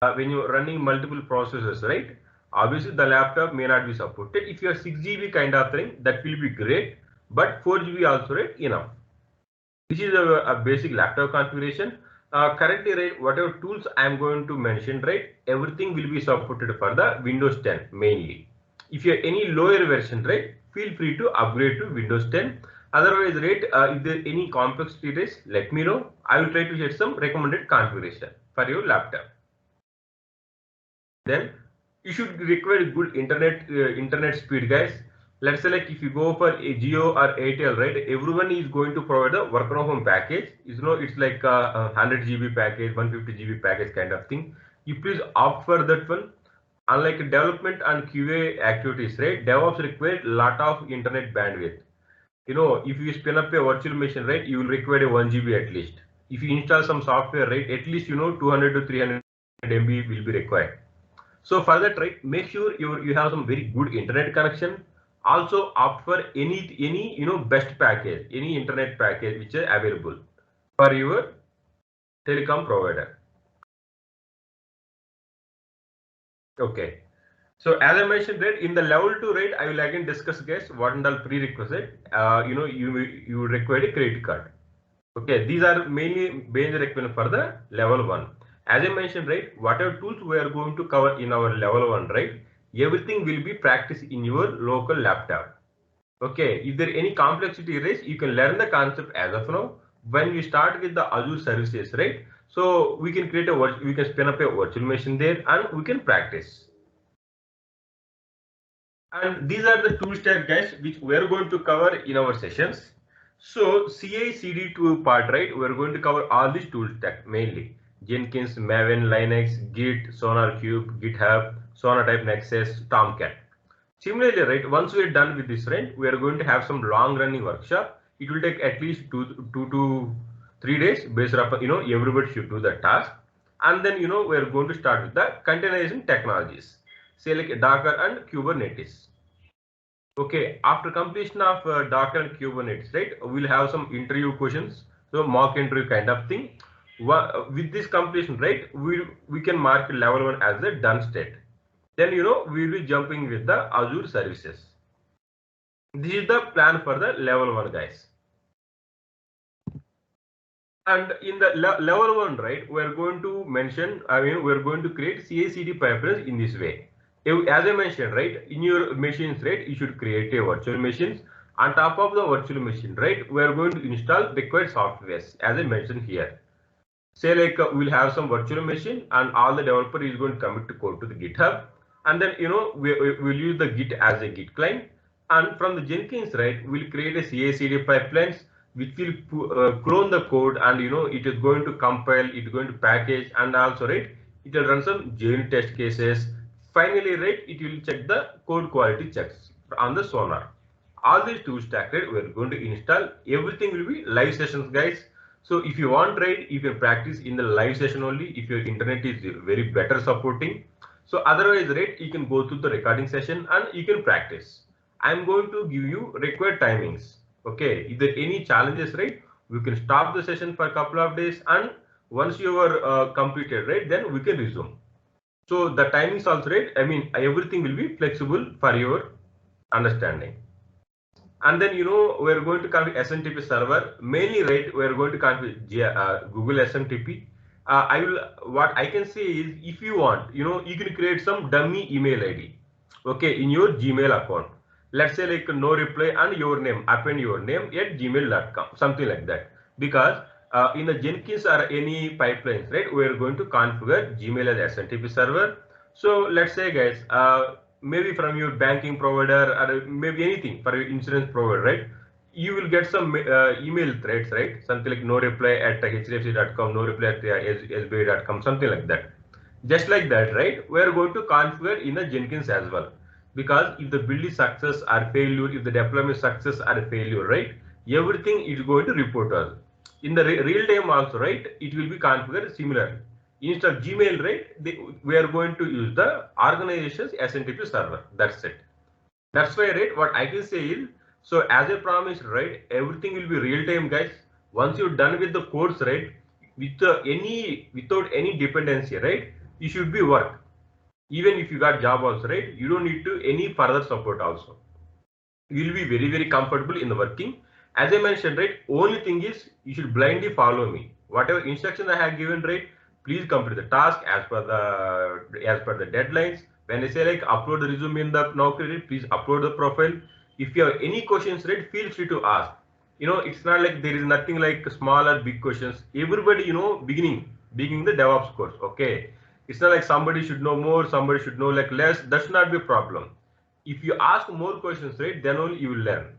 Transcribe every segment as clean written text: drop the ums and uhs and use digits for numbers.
when you're running multiple processes, right? Obviously, the laptop may not be supported. If you are 6 GB kind of thing, that will be great, but 4 GB also, right? Enough. This is a basic laptop configuration. Currently, right, whatever tools I am going to mention, right, everything will be supported for the Windows 10 mainly. If you have any lower version, right, feel free to upgrade to Windows 10. Otherwise, right, if there any complexity is, let me know. I will try to share some recommended configuration for your laptop. Then you should require good internet speed, guys. Let's say like if you go for a Jio or Airtel, right, everyone is going to provide a work from home package. It's like a 100 GB package, 150 GB package kind of thing. You please opt for that one. Unlike development and QA activities, right, DevOps require lot of internet bandwidth. If you spin up a virtual machine, right, you will require a 1 GB at least. If you install some software, right, at least 200 to 300 MB will be required. So for that, right, make sure you have some very good internet connection. Also opt for any best package, any internet package which is available for your telecom provider. Okay. So as I mentioned, right, in the level 2, right, I will again discuss, guys, what are the prerequisite. You require a credit card. Okay, these are mainly major requirements for the level 1. As I mentioned, right, whatever tools we are going to cover in our level 1, right, everything will be practiced in your local laptop. Okay, if there any complexity is, you can learn the concept as of now. When we start with the Azure services, right, so we can we can spin up a virtual machine there and we can practice. And these are the tool stack, guys, which we are going to cover in our sessions. So CI/CD2 part, right? We are going to cover all these tool stack mainly: Jenkins, Maven, Linux, Git, SonarQube, GitHub, Sonatype, Nexus, Tomcat. Similarly, right? Once we are done with this, right, we are going to have some long-running workshop. It will take at least two to 3 days, based upon everybody should do the task, and then we are going to start with the containerization technologies, say like Docker and Kubernetes. Okay, after completion of Docker and Kubernetes, right, we'll have some interview questions, so mock interview kind of thing. With this completion, right, we can mark level 1 as the done state. Then we'll be jumping with the Azure services. This is the plan for the level 1, guys. And in the level 1, right, we're going to mention, we're going to create CI/CD pipelines in this way. As I mentioned, right, in your machines, right, you should create a virtual machines. On top of the virtual machine, right, we are going to install required softwares, as I mentioned here. Say like we'll have some virtual machine and all the developer is going to commit to code to the GitHub. And then, we'll use the Git as a Git client. And from the Jenkins, right, we'll create a CI/CD pipelines which will clone the code, and it is going to compile, it's going to package, and also, right, it will run some unit test cases. Finally, right, it will check the code quality checks on the Sonar. All these tools stack, right, we're going to install. Everything will be live sessions, guys. So if you want, right, you can practice in the live session only if your internet is very better supporting. So otherwise, right, you can go through the recording session and you can practice. I'm going to give you required timings. Okay, if there are any challenges, right, we can stop the session for a couple of days, and once you are completed, right, then we can resume. So the timings also, right, everything will be flexible for your understanding. And then we're going to configure SMTP server mainly, right? We're going to configure Google SMTP. What I can say is, if you want, you can create some dummy email ID, okay, in your Gmail account. Let's say like no reply and your name, append your name at gmail.com, something like that. Because in the Jenkins or any pipelines, right, we're going to configure Gmail as SMTP server. So let's say, guys, maybe from your banking provider or maybe anything for your insurance provider, right, you will get some email threads, right, something like no reply at hdfc.com, no reply at sbi.com, something like that. Just like that, right, we are going to configure in the Jenkins as well. Because if the build is success or failure, if the deployment is success or failure, right, everything is going to report us in the real time also, right, it will be configured similarly. Instead of Gmail, right, we are going to use the organization's SMTP server. That's it. That's why, right, what I can say is, so as I promised, right, everything will be real time, guys. Once you're done with the course, right, without any dependency, right, you should be work. Even if you got job also, right? You don't need to any further support also. You will be very, very comfortable in the working. As I mentioned, right? Only thing is you should blindly follow me. Whatever instructions I have given, right? Please complete the task as per the deadlines. When I say like upload the resume in the Naukri, please upload the profile. If you have any questions, right? Feel free to ask. It's not like there is nothing like small or big questions. Everybody, beginning the DevOps course. Okay. It's not like somebody should know more, somebody should know like less. That should not be a problem. If you ask more questions, right, then only you will learn.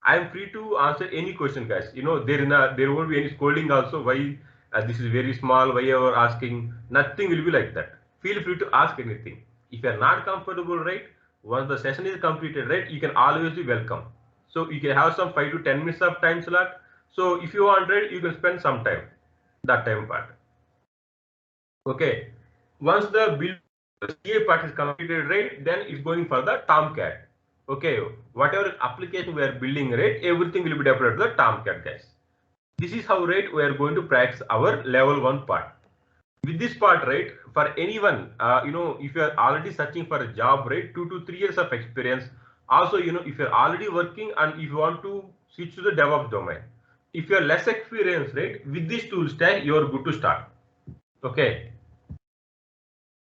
I am free to answer any question, guys. There won't be any scolding also. Why this is very small? Why you are asking? Nothing will be like that. Feel free to ask anything. If you are not comfortable, right, once the session is completed, right, you can always be welcome. So you can have some 5 to 10 minutes of time slot. So if you want, right, you can spend some time. That time part. Okay. Once the build CA part is completed, right, then it's going for the Tomcat. Okay, whatever application we are building, right, everything will be deployed to the Tomcat, guys. This is how, right, we are going to practice our level 1 part. With this part, right, for anyone, if you are already searching for a job, right, 2 to 3 years of experience. Also, if you're already working and if you want to switch to the DevOps domain, if you are less experienced, right, with this tool stack, you are good to start. Okay.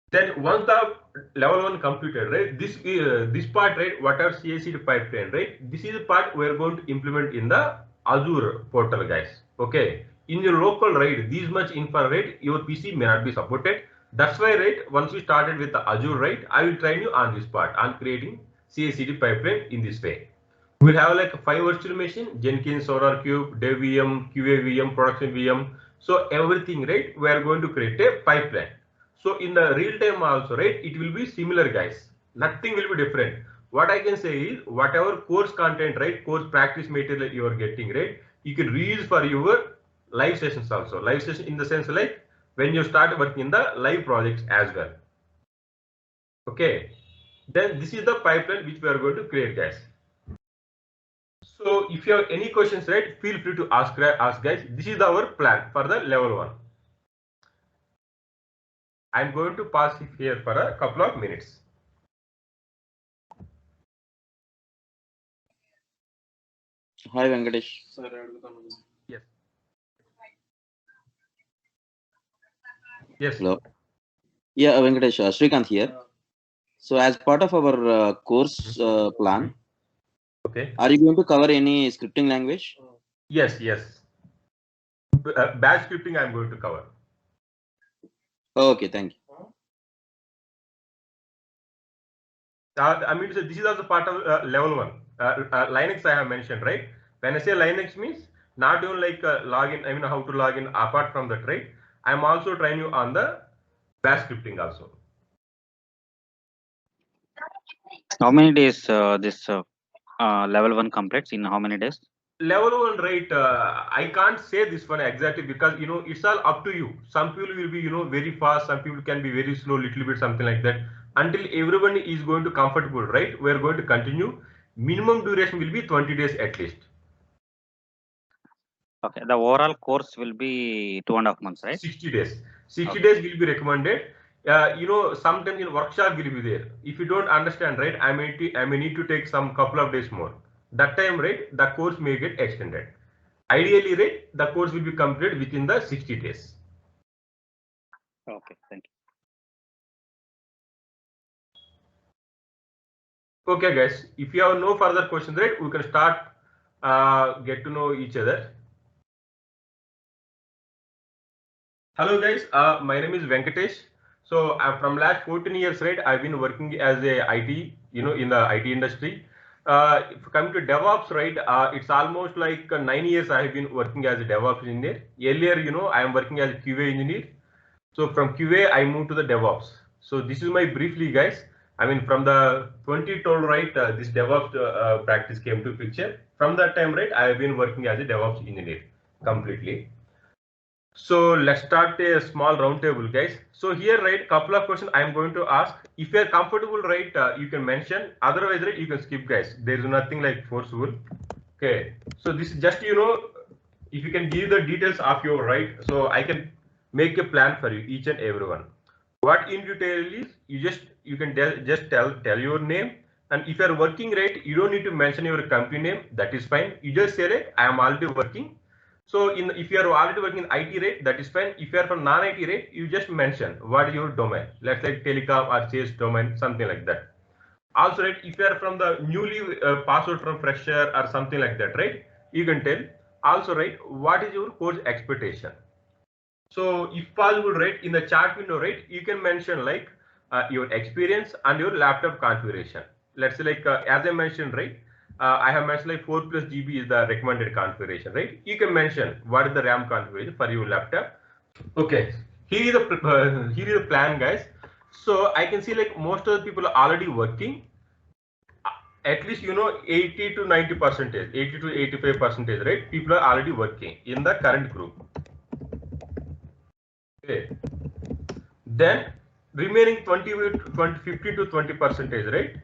Then once the level 1 completed, right, this part, right, whatever CI/CD pipeline, right, this is the part we are going to implement in the Azure portal, guys. Okay, in your local, right, this much infra, right, your PC may not be supported. That's why, right, once we started with the Azure, right, I will train you on this part on creating CI/CD pipeline in this way. We'll have like 5 virtual machine: Jenkins, SonarQube, Dev VM, QA VM, production VM. So everything, right, we are going to create a pipeline. So in the real time also, right, it will be similar, guys. Nothing will be different. What I can say is whatever course content, right, course practice material you are getting, right, you can reuse for your live sessions also. Live session in the sense like when you start working in the live projects as well. Okay. Then this is the pipeline which we are going to create, guys. So if you have any questions, right, feel free to ask guys. This is our plan for the level 1. I'm going to pause here for a couple of minutes. Hi, Venkatesh. Yes. Yes. Hello. Yeah, Venkatesh, Srikanth here. So as part of our course plan, okay, are you going to cover any scripting language? Yes. Bash scripting I'm going to cover. Okay, thank you. I mean, so this is also part of level 1. Linux I have mentioned, right? When I say Linux means not even like login, I mean how to log in apart from that, right? I'm also trying you on the bash scripting also. How many days this level 1 completes? In how many days? Level 1, right? I can't say this one exactly because it's all up to you. Some people will be very fast, some people can be very slow, little bit something like that. Until everyone is going to comfortable, right? We are going to continue. Minimum duration will be 20 days at least. Okay, the overall course will be 2.5 months, right? 60 days. 60 days will be recommended. Sometimes in workshop will be there. If you don't understand, right, I may need to take some couple of days more. That time, right, the course may get extended. Ideally, right, the course will be completed within the 60 days. Okay, thank you. Okay, guys, if you have no further questions, right, we can start get to know each other. Hello, guys. My name is Venkatesh. So I'm from last 14 years, right? I've been working as a IT, in the IT industry. If coming to DevOps, right, it's almost like 9 years I have been working as a DevOps engineer. Earlier, I am working as a QA engineer. So from QA, I moved to the DevOps. So this is my briefly, guys. I mean, from the 2012, right, this DevOps practice came to picture. From that time, right, I have been working as a DevOps engineer completely. So let's start a small roundtable, guys. So here, right, couple of questions I'm going to ask. If you're comfortable, right, you can mention. Otherwise, right, you can skip, guys. There is nothing like forceful. Okay. So this is just, if you can give the details of your right, so I can make a plan for you, each and everyone. what you need to tell is you can just tell your name, and if you are working, right, you don't need to mention your company name. That is fine. You just say, right, I am already working. So if you are already working in IT, rate, that is fine. If you are from non-IT, rate, you just mention what is your domain. Let's say telecom or sales domain, something like that. Also, right, if you are from the newly passed out from fresher or something like that, right, you can tell. Also, right, what is your course expectation? So if possible, right, in the chat window, right, you can mention like your experience and your laptop configuration. Let's say like as I mentioned, right, I have mentioned like 4+ GB is the recommended configuration, right? You can mention what is the RAM configuration for your laptop. Okay, here is the plan, guys. So I can see like most of the people are already working. At least 80 to 90%, 80 to 85%, right? People are already working in the current group. Okay. Then remaining 50 to 20%, right?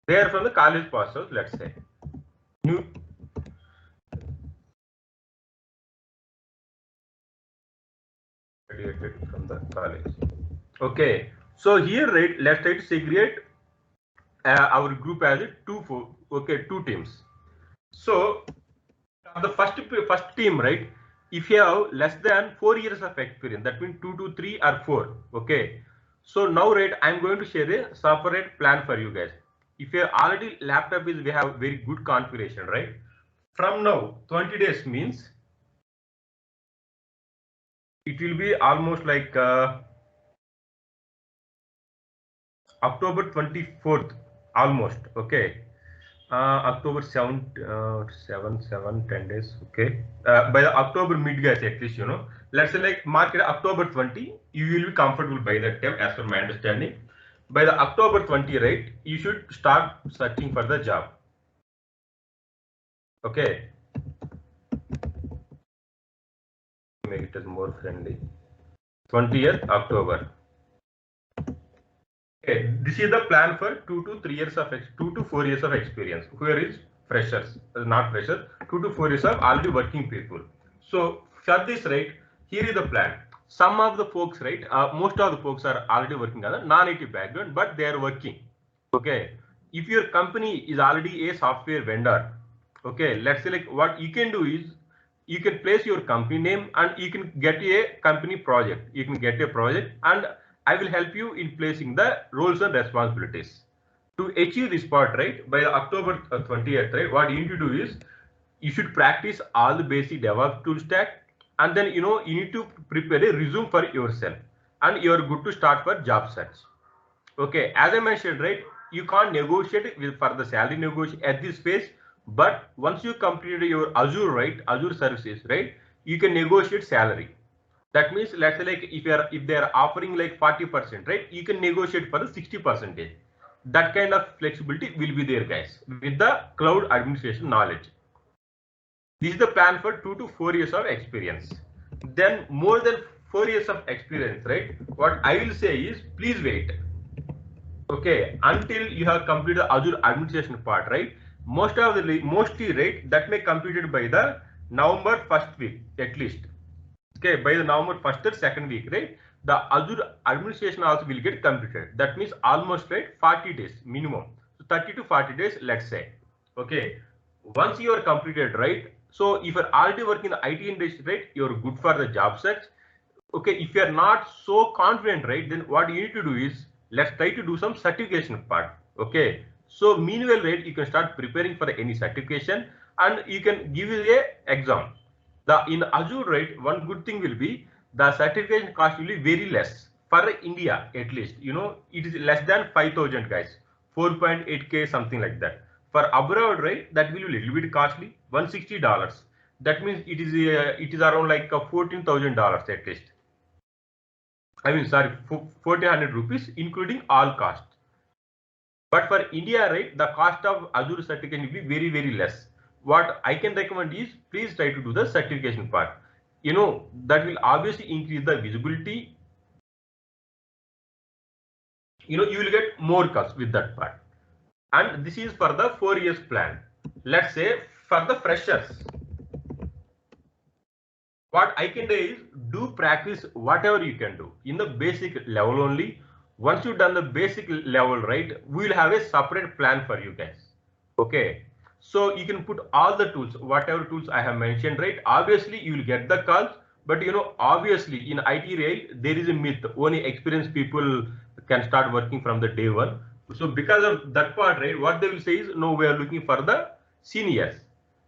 They are from the college pass out, let's say. New graduated from the college. Okay. So here, right, let's try to segregate our group as two teams. So the first team, right? If you have less than 4 years of experience, that means 2 to 3 or 4. Okay. So now, right, I'm going to share a separate plan for you guys. If you already laptop is we have very good configuration, right? From now, 20 days means it will be almost like October 24th, almost. Okay. October 7, 10 days. Okay. By the October mid, guys, at least, let's say like mark it October 20, you will be comfortable by that time, as per my understanding. By the October 20, right, you should start searching for the job. Okay. Make it as more friendly. 20th October. Okay, this is the plan for 2 to 4 years of experience. Where is freshers, not freshers, 2 to 4 years of already working people. So for this, right, here is the plan. Some of the folks, right, most of the folks are already working on a non-IT background, but they are working. Okay, if your company is already a software vendor, okay, let's say like what you can do is you can place your company name and you can get a company project. You can get a project and I will help you in placing the roles and responsibilities. To achieve this part, right, by October 20th, right, what you need to do is you should practice all the basic DevOps tool stack, and then you need to prepare a resume for yourself, and you are good to start for job search. Okay, as I mentioned, right, you can't negotiate for the salary negotiation at this phase, but once you complete your Azure, right, Azure services, right, you can negotiate salary. That means, let's say like if they are offering like 40%, right, you can negotiate for the 60%. That kind of flexibility will be there, guys, with the cloud administration knowledge. This is the plan for 2 to 4 years of experience. Then more than 4 years of experience, right, what I will say is please wait. Okay, until you have completed the Azure administration part, right? Mostly, right, that may completed by the November 1st week at least. Okay, by the November 1st or 2nd week, right? The Azure administration also will get completed. That means almost, right, 40 days minimum. So 30 to 40 days, let's say. Okay, once you are completed, right? So if you're already working in the IT industry, right, you're good for the job search. Okay, if you're not so confident, right, then what you need to do is let's try to do some certification part. Okay, so meanwhile, right, you can start preparing for any certification and you can give it a exam. In Azure, right, one good thing will be the certification cost will be very less for India, at least. It is less than 5,000, guys, 4.8K, something like that. For abroad, right, that will be a little bit costly, $160. That means it is around like $14,000 at least. I mean, sorry, 1,400 rupees, including all costs. But for India, right, the cost of Azure certification will be very, very less. What I can recommend is please try to do the certification part. That will obviously increase the visibility. You will get more costs with that part. And this is for the 4 years plan. Let's say for the freshers. what I can do is do practice whatever you can do in the basic level only. Once you've done the basic level, right, we will have a separate plan for you guys. Okay. So you can put all the tools, whatever tools I have mentioned, right? Obviously, you will get the calls, but obviously in IT rail, there is a myth. Only experienced people can start working from the day one. So because of that part, right, what they will say is, no, we are looking for the seniors.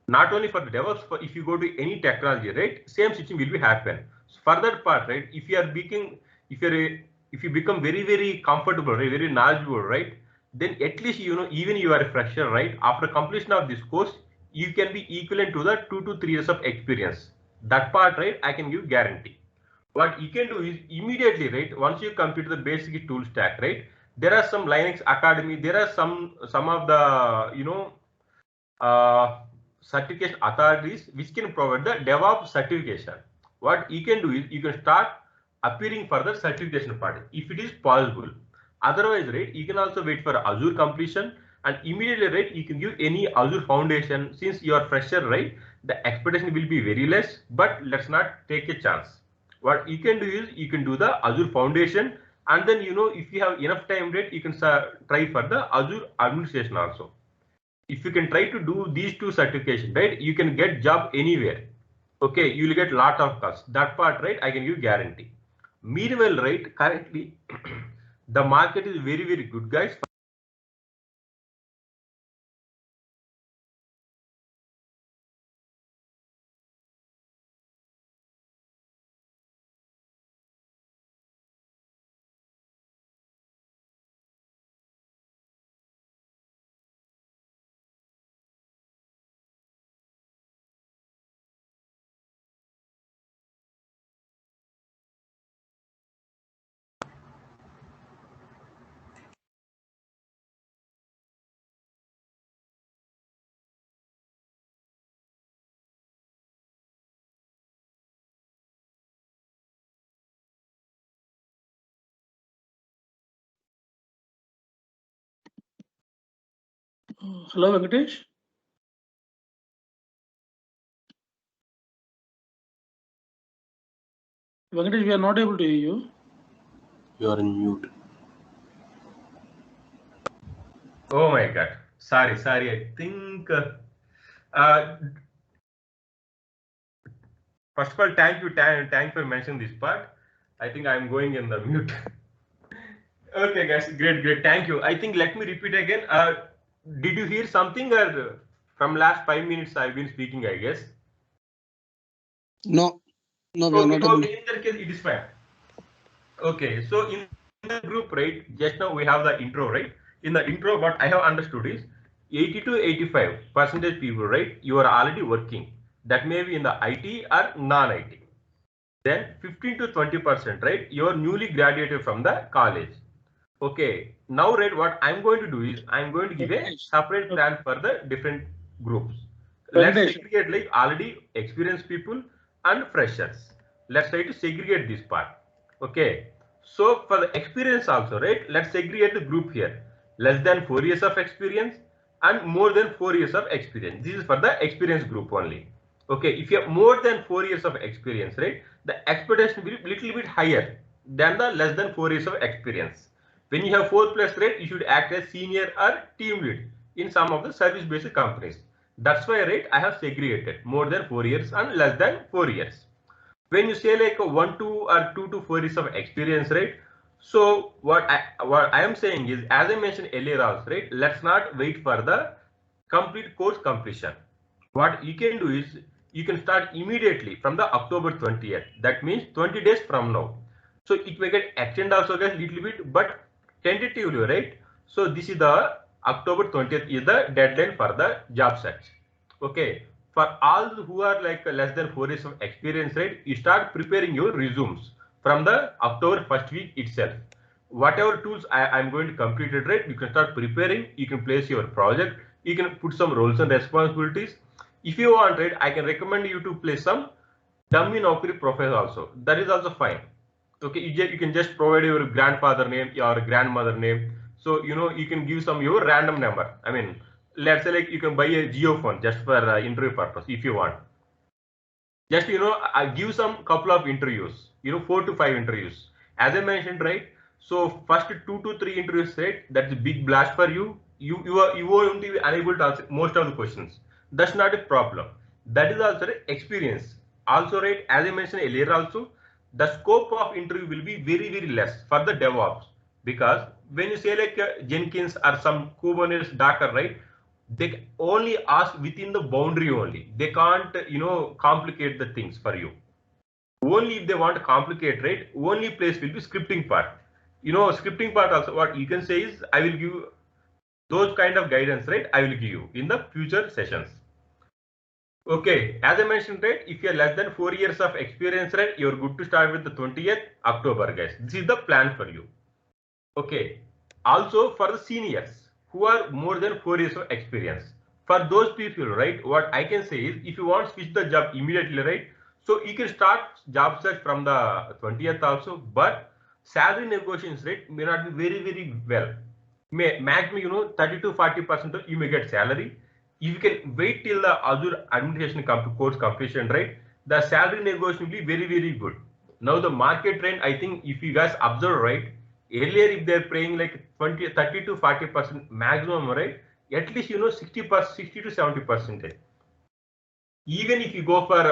Not only for the DevOps, but if you go to any technology, right, same situation will be happen. So for that part, right, if you are becoming, if you become very, very comfortable, right, very knowledgeable, right, then at least, even you are a fresher, right, after completion of this course, you can be equivalent to the 2 to 3 years of experience. That part, right, I can give guarantee. What you can do is immediately, right, once you complete the basic tool stack, right, there are some Linux Academy, there are some of the, uh, certification authorities which can provide the DevOps certification. What you can do is you can start appearing for the certification part if it is possible. Otherwise, right, you can also wait for Azure completion, and immediately, right, you can give any Azure foundation. Since you are fresher, right, the expectation will be very less, but let's not take a chance. What you can do is you can do the Azure foundation, and then, if you have enough time, right, you can try for the Azure administration also. If you can try to do these two certifications, right, you can get job anywhere. Okay, you will get lot of calls. That part, right, I can give guarantee. Meanwhile, right, currently the market is very, very good, guys. Hello, Venkatesh. Venkatesh, we are not able to hear you. You are in mute. Oh my God. Sorry. I think, first of all, thank you for mentioning this part. I think I'm going in the mute. Okay, guys, great. Thank you. I think let me repeat again. Did you hear something, or from last 5 minutes I've been speaking, I guess? No, we are not able to. In that case, it is fine. Okay, so in the group, right, just now we have the intro, right? In the intro, what I have understood is 80 to 85% people, right, you are already working. That may be in the IT or non-IT. Then 15 to 20%, right, you are newly graduated from the college. Okay, now, right, what I'm going to do is I'm going to give a separate plan for the different groups. Let's segregate like already experienced people and freshers. Let's try to segregate this part. Okay, so for the experience also, right, let's segregate the group here. Less than 4 years of experience and more than 4 years of experience. This is for the experience group only. Okay, if you have more than 4 years of experience, right, the expectation will be little bit higher than the less than 4 years of experience. When you have 4+ rate, you should act as senior or team lead in some of the service-based companies. That's why, right, I have segregated more than 4 years and less than 4 years. When you say like a 1 to or 2 to 4 years of experience, right? So what I am saying is, as I mentioned earlier also, right, let's not wait for the complete course completion. What you can do is you can start immediately from the October 20th. That means 20 days from now. So it may get extended also, guys, little bit, but tentatively, right? So this is the October 20th is the deadline for the job search. Okay, for all who are like less than 4 years of experience, right, you start preparing your resumes from the October 1st week itself. Whatever tools I'm going to complete it, right, you can start preparing, you can place your project, you can put some roles and responsibilities. If you want, right, I can recommend you to place some dummy Naukri profile also. That is also fine. Okay, you can just provide your grandfather name, your grandmother name. So, you can give some your random number. I mean, let's say like you can buy a Geo phone just for interview purpose if you want. Just, give some couple of interviews, 4 to 5 interviews. As I mentioned, right? So first 2 to 3 interviews, right? That's a big blast for you. You won't be unable to answer most of the questions. That's not a problem. That is also an experience. Also, right? As I mentioned earlier, also the scope of interview will be very, very less for the DevOps, because when you say like Jenkins or some Kubernetes Docker, right? They only ask within the boundary only. They can't, complicate the things for you. Only if they want to complicate, right? Only place will be scripting part. Scripting part also, what you can say is, I will give those kind of guidance, right? I will give you in the future sessions. Okay, as I mentioned, right? If you're less than 4 years of experience, right? You're good to start with the 20th October, guys. This is the plan for you. Okay. Also for the seniors who are more than 4 years of experience, for those people, right, what I can say is, if you want to switch the job immediately, right, so you can start job search from the 20th also, but salary negotiations rate may not be very, very well. Maximum, 30 to 40% you may get salary. If you can wait till the Azure administration course completion, right, the salary negotiation will be very, very good. Now the market trend, I think if you guys observe, right, earlier if they're paying like 30 to 40% maximum, right, at least 60 to 70%. Even if you go for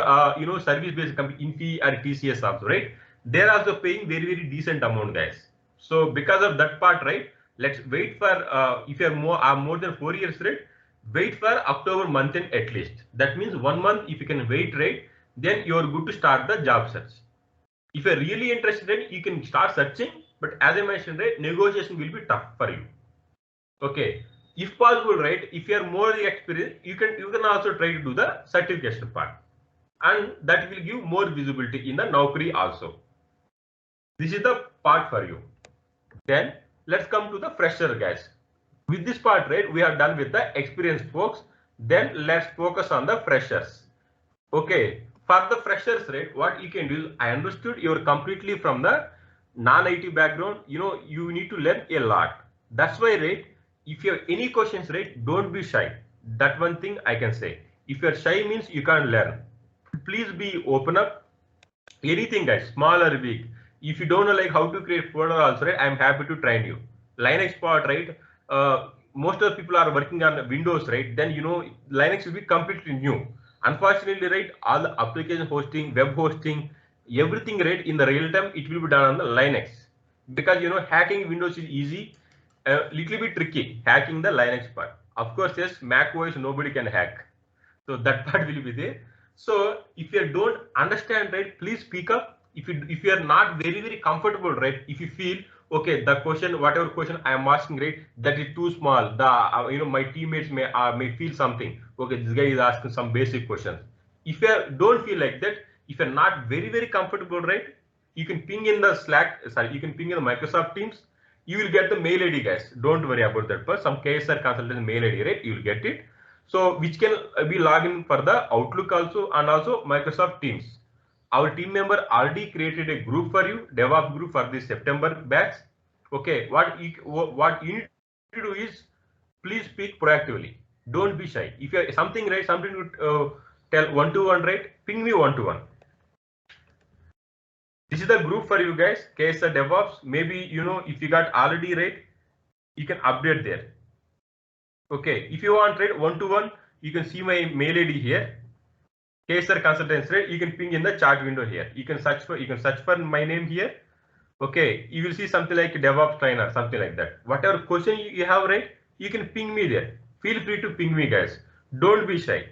service based company, Infi or TCS also, right, they're also paying very, very decent amount, guys. So because of that part, right, let's wait for if you're more than 4 years, right, wait for October month end at least. That means 1 month if you can wait, right, then you're good to start the job search. If you're really interested, you can start searching, but as I mentioned, right, negotiation will be tough for you. Okay, if possible, right, if you are more experienced, you can also try to do the certification part, and that will give more visibility in the Naukri also. This is the part for you. Then let's come to the fresher, guys. With this part, right, we are done with the experienced folks. Then let's focus on the freshers. Okay, for the freshers, right, what you can do is, I understood you're completely from the non-IT background. You need to learn a lot. That's why, right, if you have any questions, right, don't be shy. That one thing I can say. If you're shy means you can't learn. Please be open up. Anything, guys, small or big. If you don't know like how to create folder also, right, I'm happy to train you. Linux part, right, most of the people are working on Windows, right, then Linux will be completely new. Unfortunately, right, all the application hosting, web hosting, everything, right, in the real time, it will be done on the Linux, because hacking Windows is easy, a little bit tricky hacking the Linux part. Of course, yes, Mac OS nobody can hack, so that part will be there. So if you don't understand, right, please speak up. If you are not very, very comfortable, right, if you feel okay, the question, whatever question I am asking, right, that is too small, the my teammates may feel something, okay, this guy is asking some basic questions. If you don't feel like that, if you're not very, very comfortable, right, you can ping in the Slack, sorry, you can ping in the Microsoft Teams. You will get the mail ID, guys. Don't worry about that. But some KSR consultant mail ID, right, you will get it. So which can be login for the Outlook also, and also Microsoft Teams. Our team member already created a group for you, DevOps group for this September batch. Okay, what you need to do is, please speak proactively. Don't be shy. If you have something, right, something to tell one-to-one, right, ping me one-to-one. This is the group for you guys. KSR DevOps. Maybe if you got already, right, you can update there. Okay, if you want, right, one-to-one, you can see my mail ID here. KSR Consultants, right? You can ping in the chat window here. You can search for my name here. Okay, you will see something like DevOps trainer, something like that. Whatever question you have, right, you can ping me there. Feel free to ping me, guys. Don't be shy.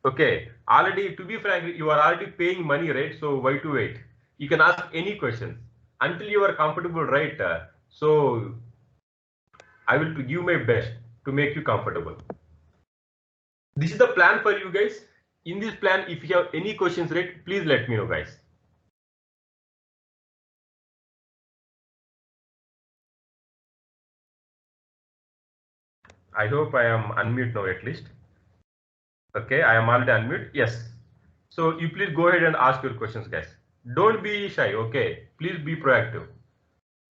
Okay, already, to be frank, you are already paying money, right? So why to wait? You can ask any questions until you are comfortable, right? So I will give my best to make you comfortable. This is the plan for you guys. In this plan, if you have any questions, right, please let me know, guys. I hope I am unmute now at least. Okay, I am already unmute. Yes. So you please go ahead and ask your questions, guys. Don't be shy. Okay, please be proactive.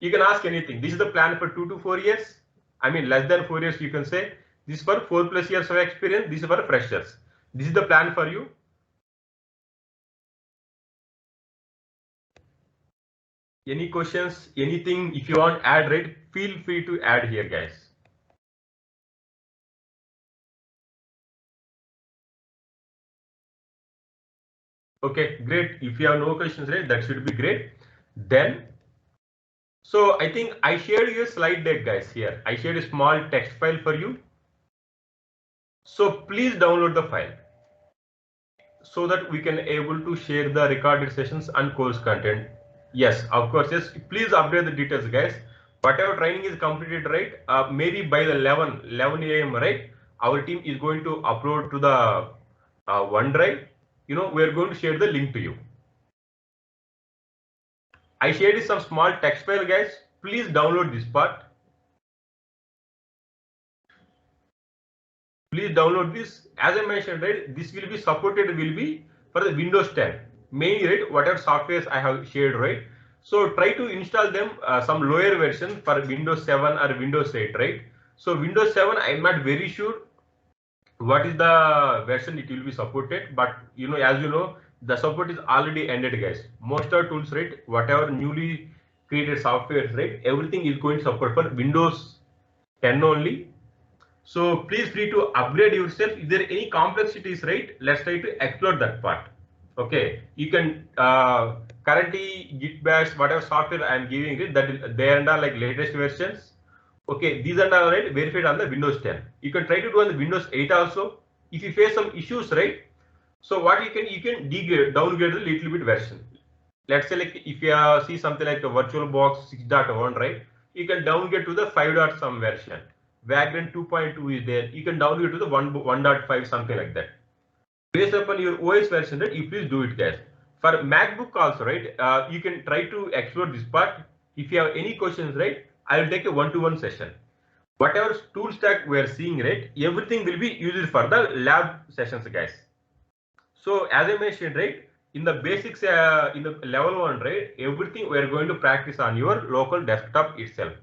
You can ask anything. This is the plan for 2 to 4 years. I mean, less than 4 years, you can say. This is for 4+ years of experience. This is for freshers. This is the plan for you. Any questions, anything, if you want to add, right, feel free to add here, guys. Okay, great. If you have no questions, right, that should be great. Then, so I think I shared you a slide deck, guys, here. I shared a small text file for you. So please download the file so that we can able to share the recorded sessions and course content. Yes, of course, yes. Please update the details, guys. Whatever training is completed, right, maybe by the 11 a.m., right, our team is going to upload to the OneDrive. You know, we are going to share the link to you. I shared some small text file, guys. Please download this part. Please download this. As I mentioned, right, this will be supported will be for the Windows 10. Mainly, right, whatever softwares I have shared, right. So try to install them some lower version for Windows 7 or Windows 8, right. So Windows 7, I'm not very sure what is the version it will be supported, but you know, as you know, the support is already ended, guys. Most of tools, right, whatever newly created software, right, everything is going to support for Windows 10 only. So please free to upgrade yourself. If there are any complexities, right, let's try to explore that part. Okay, you can currently Git Bash, whatever software I am giving it, that they are like latest versions. Okay, these are all right, verified on the Windows 10. You can try to do on the Windows 8 also. If you face some issues, right, so what you can degrade, downgrade a little bit version. Let's say like if you see something like a VirtualBox 6.1, right, you can downgrade to the 5. Some version. Vagrant 2.2 is there. You can downgrade to the 1.5, something like that. Based upon your OS version, right, you please do it, guys. For MacBook also, right, you can try to explore this part. If you have any questions, right, I will take a one-to-one session. Whatever tool stack we are seeing, right, everything will be used for the lab sessions, guys. So as I mentioned, right, in the basics, in the level 1, right, everything we are going to practice on your local desktop itself.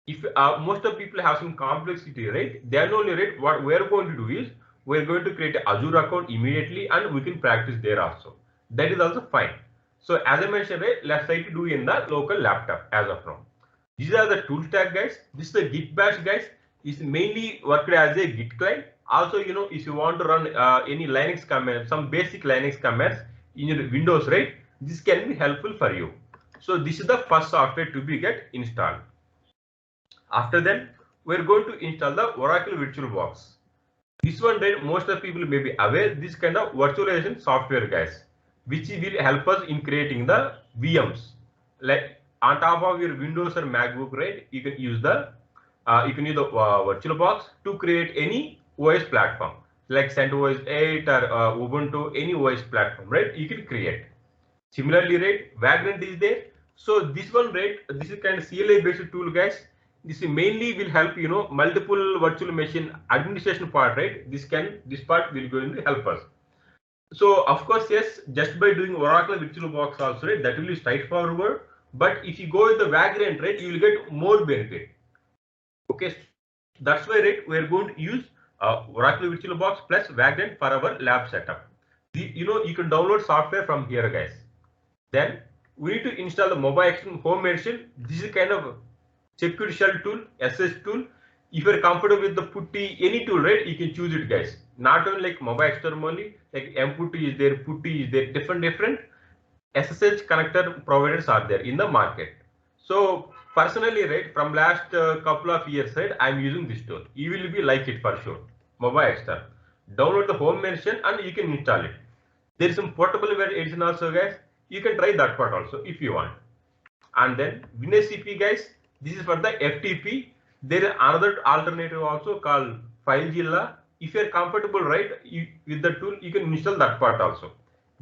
If most of people have some complexity, right, then only, right, what we are going to do is we are going to create an Azure account immediately and we can practice there also. That is also fine. So as I mentioned, right, let's try to do in the local laptop as of now. These are the tool stack, guys. This is the Git Bash, guys. Is mainly worked as a Git client. Also, you know, if you want to run any Linux command, some basic Linux commands in your Windows, right, this can be helpful for you. So this is the first software to be get installed. After that, we're going to install the Oracle VirtualBox. This one, right, most of the people may be aware, this kind of virtualization software, guys, which will help us in creating the VMs. Like on top of your Windows or MacBook, right, you can use the VirtualBox to create any OS platform like CentOS 8 or Ubuntu, any OS platform, right, you can create. Similarly, right, Vagrant is there. So this one, right, this is kind of CLI based tool, guys. This mainly will help, you know, multiple virtual machine administration part, right? This part will going to help us. So of course, yes, just by doing Oracle VirtualBox also, right, that will be straightforward. But if you go with the Vagrant, right, you will get more benefit. Okay, that's why, right, we are going to use Oracle VirtualBox plus Vagrant for our lab setup. You know, you can download software from here, guys. Then we need to install the mobile extension home edition. This is kind of security shell tool, SS tool. If you're comfortable with the putty, any tool, right, you can choose it, guys. Not only like mobile extension only, like mputty is there, putty is there, different SSH connector providers are there in the market. So personally, right, from last couple of years, right, I'm using this tool. You will be like it for sure. Mobile extension. Download the home edition and you can install it. There is some portable edition also, guys. You can try that part also if you want. And then WinSCP, guys, this is for the FTP. There is another alternative also called FileZilla. If you are comfortable, right, with the tool, you can install that part also.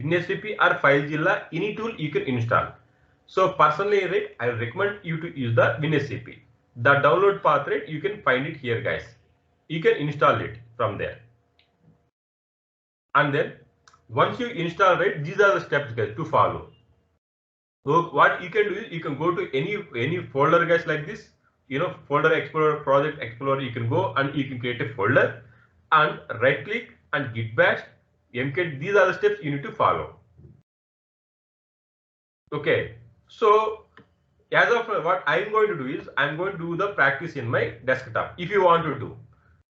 WinSCP or FileZilla, any tool you can install. So personally, right, I recommend you to use the WinSCP. The download path, right, you can find it here, guys. You can install it from there. And then once you install, right, these are the steps, guys, to follow. So what you can do is you can go to any folder, guys, like this, you know, folder explorer, project explorer, you can go and you can create a folder and right click and git bash mk. These are the steps you need to follow. Okay, so as of what I'm going to do is I'm going to do the practice in my desktop. If you want to do,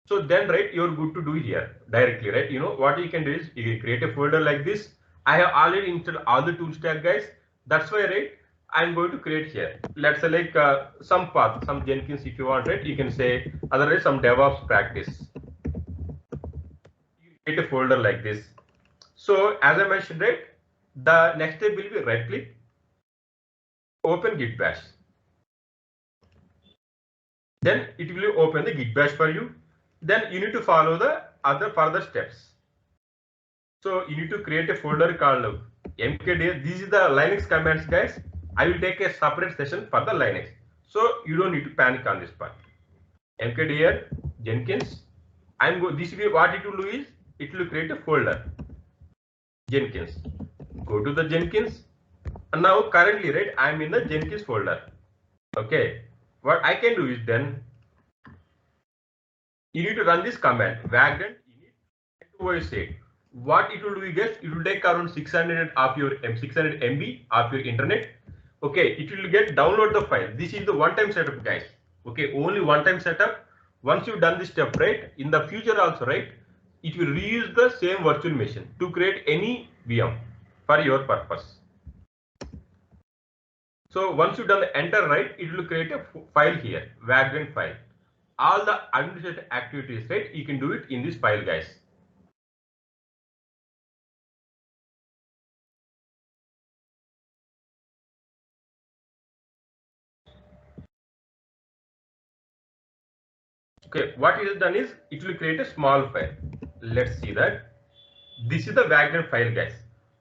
so then right, you're good to do here directly, right? You know what you can do is you can create a folder like this. I have already installed all the tool stack, guys. That's why, right, I'm going to create here. Let's say like some path, some Jenkins if you want, right? You can say otherwise some DevOps practice. You create a folder like this. So as I mentioned, right, the next step will be right click, open Git bash. Then it will open the Git bash for you. Then you need to follow the other further steps. So you need to create a folder called mkdir. These are the Linux commands, guys. I will take a separate session for the Linux. So you don't need to panic on this part. mkdir Jenkins. This will what it will do is it will create a folder Jenkins. Go to the Jenkins. And now currently, right, I am in the Jenkins folder. Okay. What I can do is then you need to run this command vagrant init voice state. What it will do is it will take around 600 of your 600 MB of your internet. Okay, it will get download the file. This is the one-time setup, guys. Okay, only one-time setup. Once you've done this step, right, in the future also, right, it will reuse the same virtual machine to create any VM for your purpose. So once you've done the enter, right, it will create a file here, vagrant file. All the administrative activities, right, you can do it in this file, guys. Okay, what it has done is it will create a small file. Let's see that. This is the vagrant file, guys.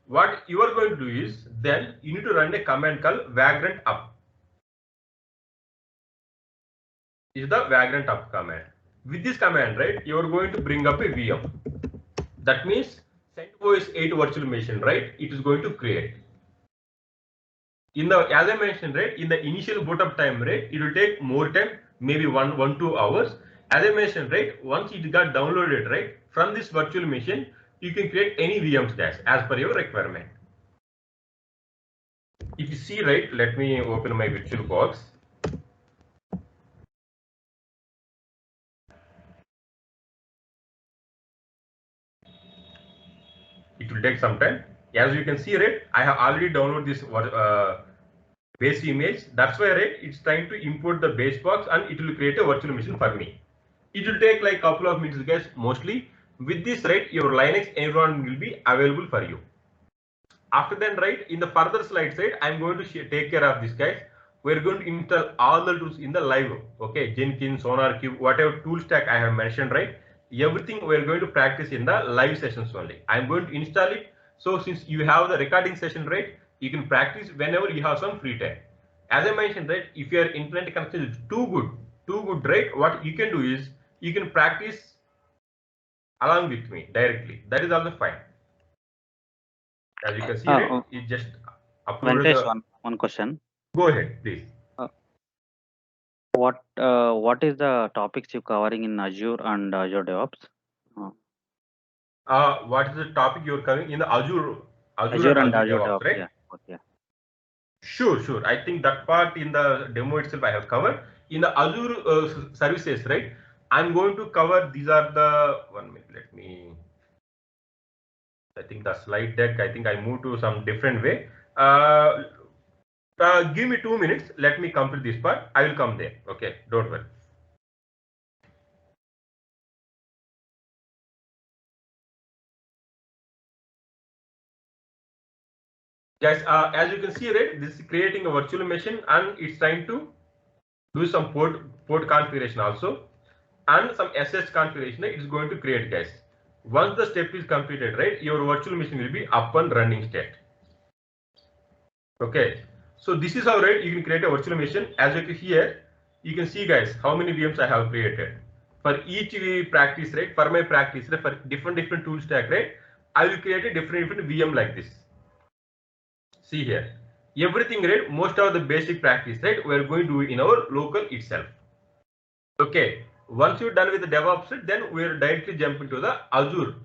What you are going to do is then you need to run a command called vagrant up. This is the vagrant up command. With this command, right, you are going to bring up a VM. That means CentOS 8 virtual machine, right? It is going to create. In the, as I mentioned, right, in the initial boot up time, right, it will take more time, maybe 1-2 hours. As I mentioned, right, once it got downloaded, right, from this virtual machine, you can create any VMs, guys, as per your requirement. If you see, right, let me open my virtual box. It will take some time. As you can see, right, I have already downloaded this base image. That's why, right, it's trying to import the base box and it will create a virtual machine for me. It will take like a couple of minutes, guys, mostly. With this, right, your Linux environment will be available for you. After that, right, in the further slides, right, I'm going to take care of this, guys. We're going to install all the tools in the live. Okay, Jenkins, SonarQube, whatever tool stack I have mentioned, right, everything we're going to practice in the live sessions only. I'm going to install it. So since you have the recording session, right, you can practice whenever you have some free time. As I mentioned, right, if your internet connection is too good, right, what you can do is you can practice along with me directly. That is also fine. As you can see, right, it just uploaded. Venkatesh, one question. Go ahead, please. What is the topics you're covering in Azure and Azure DevOps? What is the topic you're covering in the Azure and Azure DevOps, right? Yeah. Sure. I think that part in the demo itself I have covered. In the Azure services, right, I'm going to cover, these are the, 1 minute, let me, I think the slide deck, I think I moved to some different way. Give me 2 minutes, let me complete this part. I will come there. Okay, don't worry. Guys, as you can see, right, this is creating a virtual machine and it's trying to do some port configuration also and some SS configuration it is going to create, guys. Once the step is completed, right, your virtual machine will be up and running state. Okay, so this is how, right, you can create a virtual machine. As you can here, you can see, guys, how many VMs I have created. For each practice, right, for my practice, right, for different tool stack, right, I will create a different VM like this. See here, everything, right, most of the basic practice, right, we are going to do in our local itself. Okay, once you're done with the DevOps, right, then we'll directly jump into the Azure.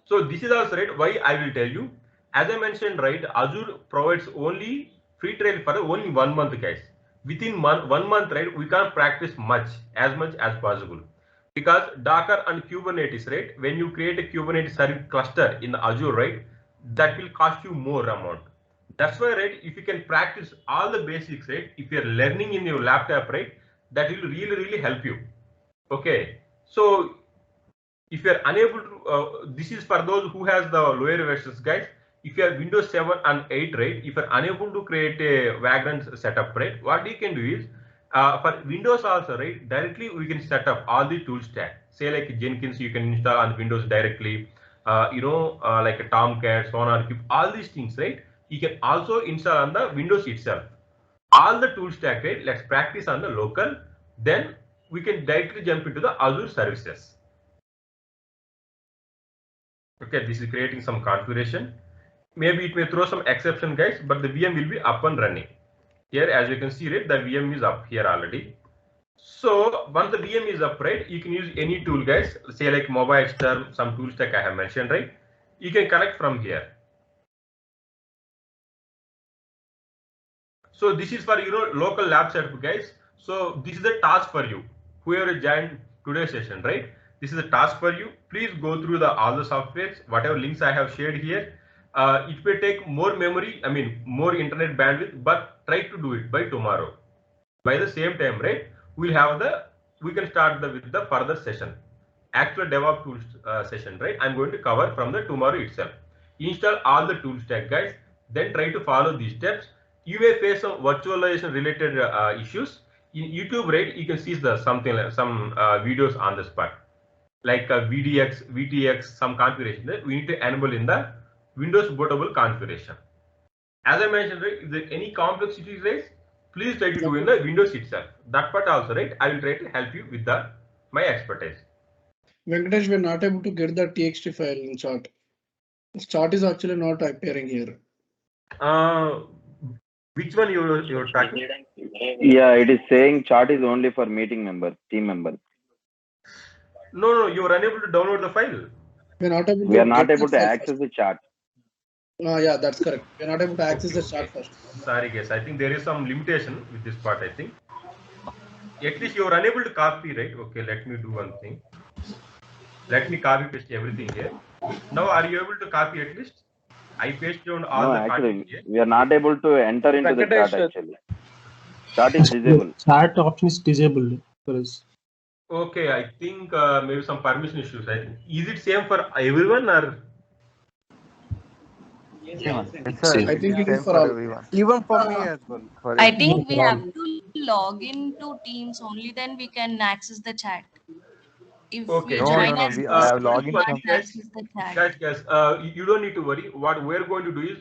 So this is also, right, why I will tell you. As I mentioned, right, Azure provides only free trial for only 1 month, guys. Within 1 month, right, we can't practice much as possible. Because Docker and Kubernetes, right, when you create a Kubernetes service cluster in Azure, right, that will cost you more amount. That's why, right, if you can practice all the basics, right, if you're learning in your laptop, right, that will really help you. Okay, so if you are unable to, this is for those who has the lower versions, guys. If you have Windows 7 and 8, right, if you are unable to create a Vagrant setup, right, what you can do is, for Windows also, right, directly we can set up all the tool stack. Say like Jenkins, you can install on Windows directly. Like a Tomcat, SonarQube, all these things, right, you can also install on the Windows itself. All the tool stack, right, let's practice on the local, then we can directly jump into the Azure services. Okay, this is creating some configuration. Maybe it may throw some exception, guys, but the VM will be up and running. Here, as you can see, right, the VM is up here already. So once the VM is up, right, you can use any tool, guys. Say like MobileStorm, some tool stack I have mentioned, right? You can connect from here. So this is for local lab setup, guys. So this is the task for you. Whoever joined today's session, right? This is a task for you. Please go through all the softwares, whatever links I have shared here. It may take more memory, more internet bandwidth, but try to do it by tomorrow. By the same time, right? We can start with the further session. Actual DevOps tools session, right? I'm going to cover from the tomorrow itself. Install all the tool stack, guys. Then try to follow these steps. You may face some virtualization related issues. In YouTube, right? You can see some videos on the spot, like VDX, VTX, some configuration that we need to enable in the Windows bootable configuration. As I mentioned, right, if there any complexities raised, please try to do in the Windows itself. That part also, right, I will try to help you with my expertise. Venkatesh, we're not able to get the TXT file in chart. This chart is actually not appearing here. Which one you're tracking? Yeah, it is saying chart is only for meeting members, team members. No, you are unable to download the file. We are not able to access the chart. Yeah, that's correct. We are not able to access the chart first. Sorry, guys. I think there is some limitation with this part. I think at least you are unable to copy, right? Okay, let me do one thing. Let me copy paste everything here. Now, are you able to copy at least? I pasted down all the content here. We are not able to enter into the chart actually. Chart is disabled. Chat option is disabled for us. Okay, I think maybe some permission issues. Is it same for everyone or? I think it is for all. Everyone. Even for me as well. I think we have to log into Teams only, then we can access the chat. If okay, we join no, as we guest, login we can't from- access the chat. Guys, you don't need to worry. What we're going to do is,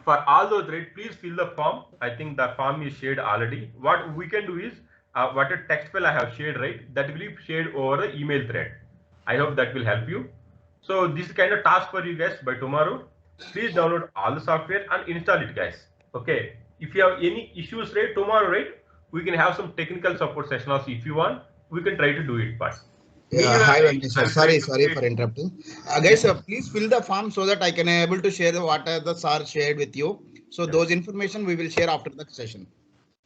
for all those, right, please fill the form. I think the form is shared already. What we can do is, what a text file I have shared, right, that will be shared over the email thread. I hope that will help you. So this is kind of task for you guys by tomorrow. Please download all the software and install it, guys. Okay. If you have any issues, right, tomorrow, right, we can have some technical support session also. If you want, we can try to do it. But hi Venkatesh, sorry for interrupting. Guys, please fill the form so that I can able to share what the sir shared with you. So those information we will share after the session.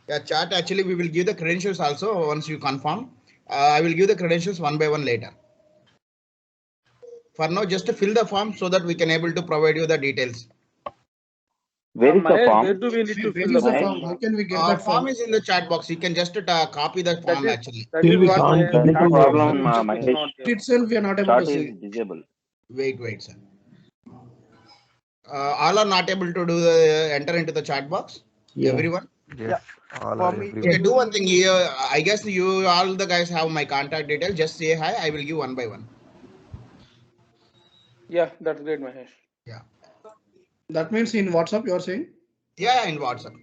Yeah, chat actually we will give the credentials also once you confirm. I will give the credentials one by one later. For now, just to fill the form so that we can able to provide you the details. Where is the form? Where do we need to Where fill is the the form? form? How can we get Form that form? is in the chat box. You can just copy the form actually. That Till is we what can't I- get into No the- problem, It's Mahesh. not there. Itself we are not able Chart to is see. disabled. Wait, sir. All are not able to do the enter into the chat box. Yeah. Everyone. Yes. All For are me, everyone. Okay, do one thing here. I guess you all the guys have my contact details. Just say hi. I will give one by one. Yeah, that's great, Mahesh. Yeah. That means in WhatsApp you are saying? Yeah, in WhatsApp.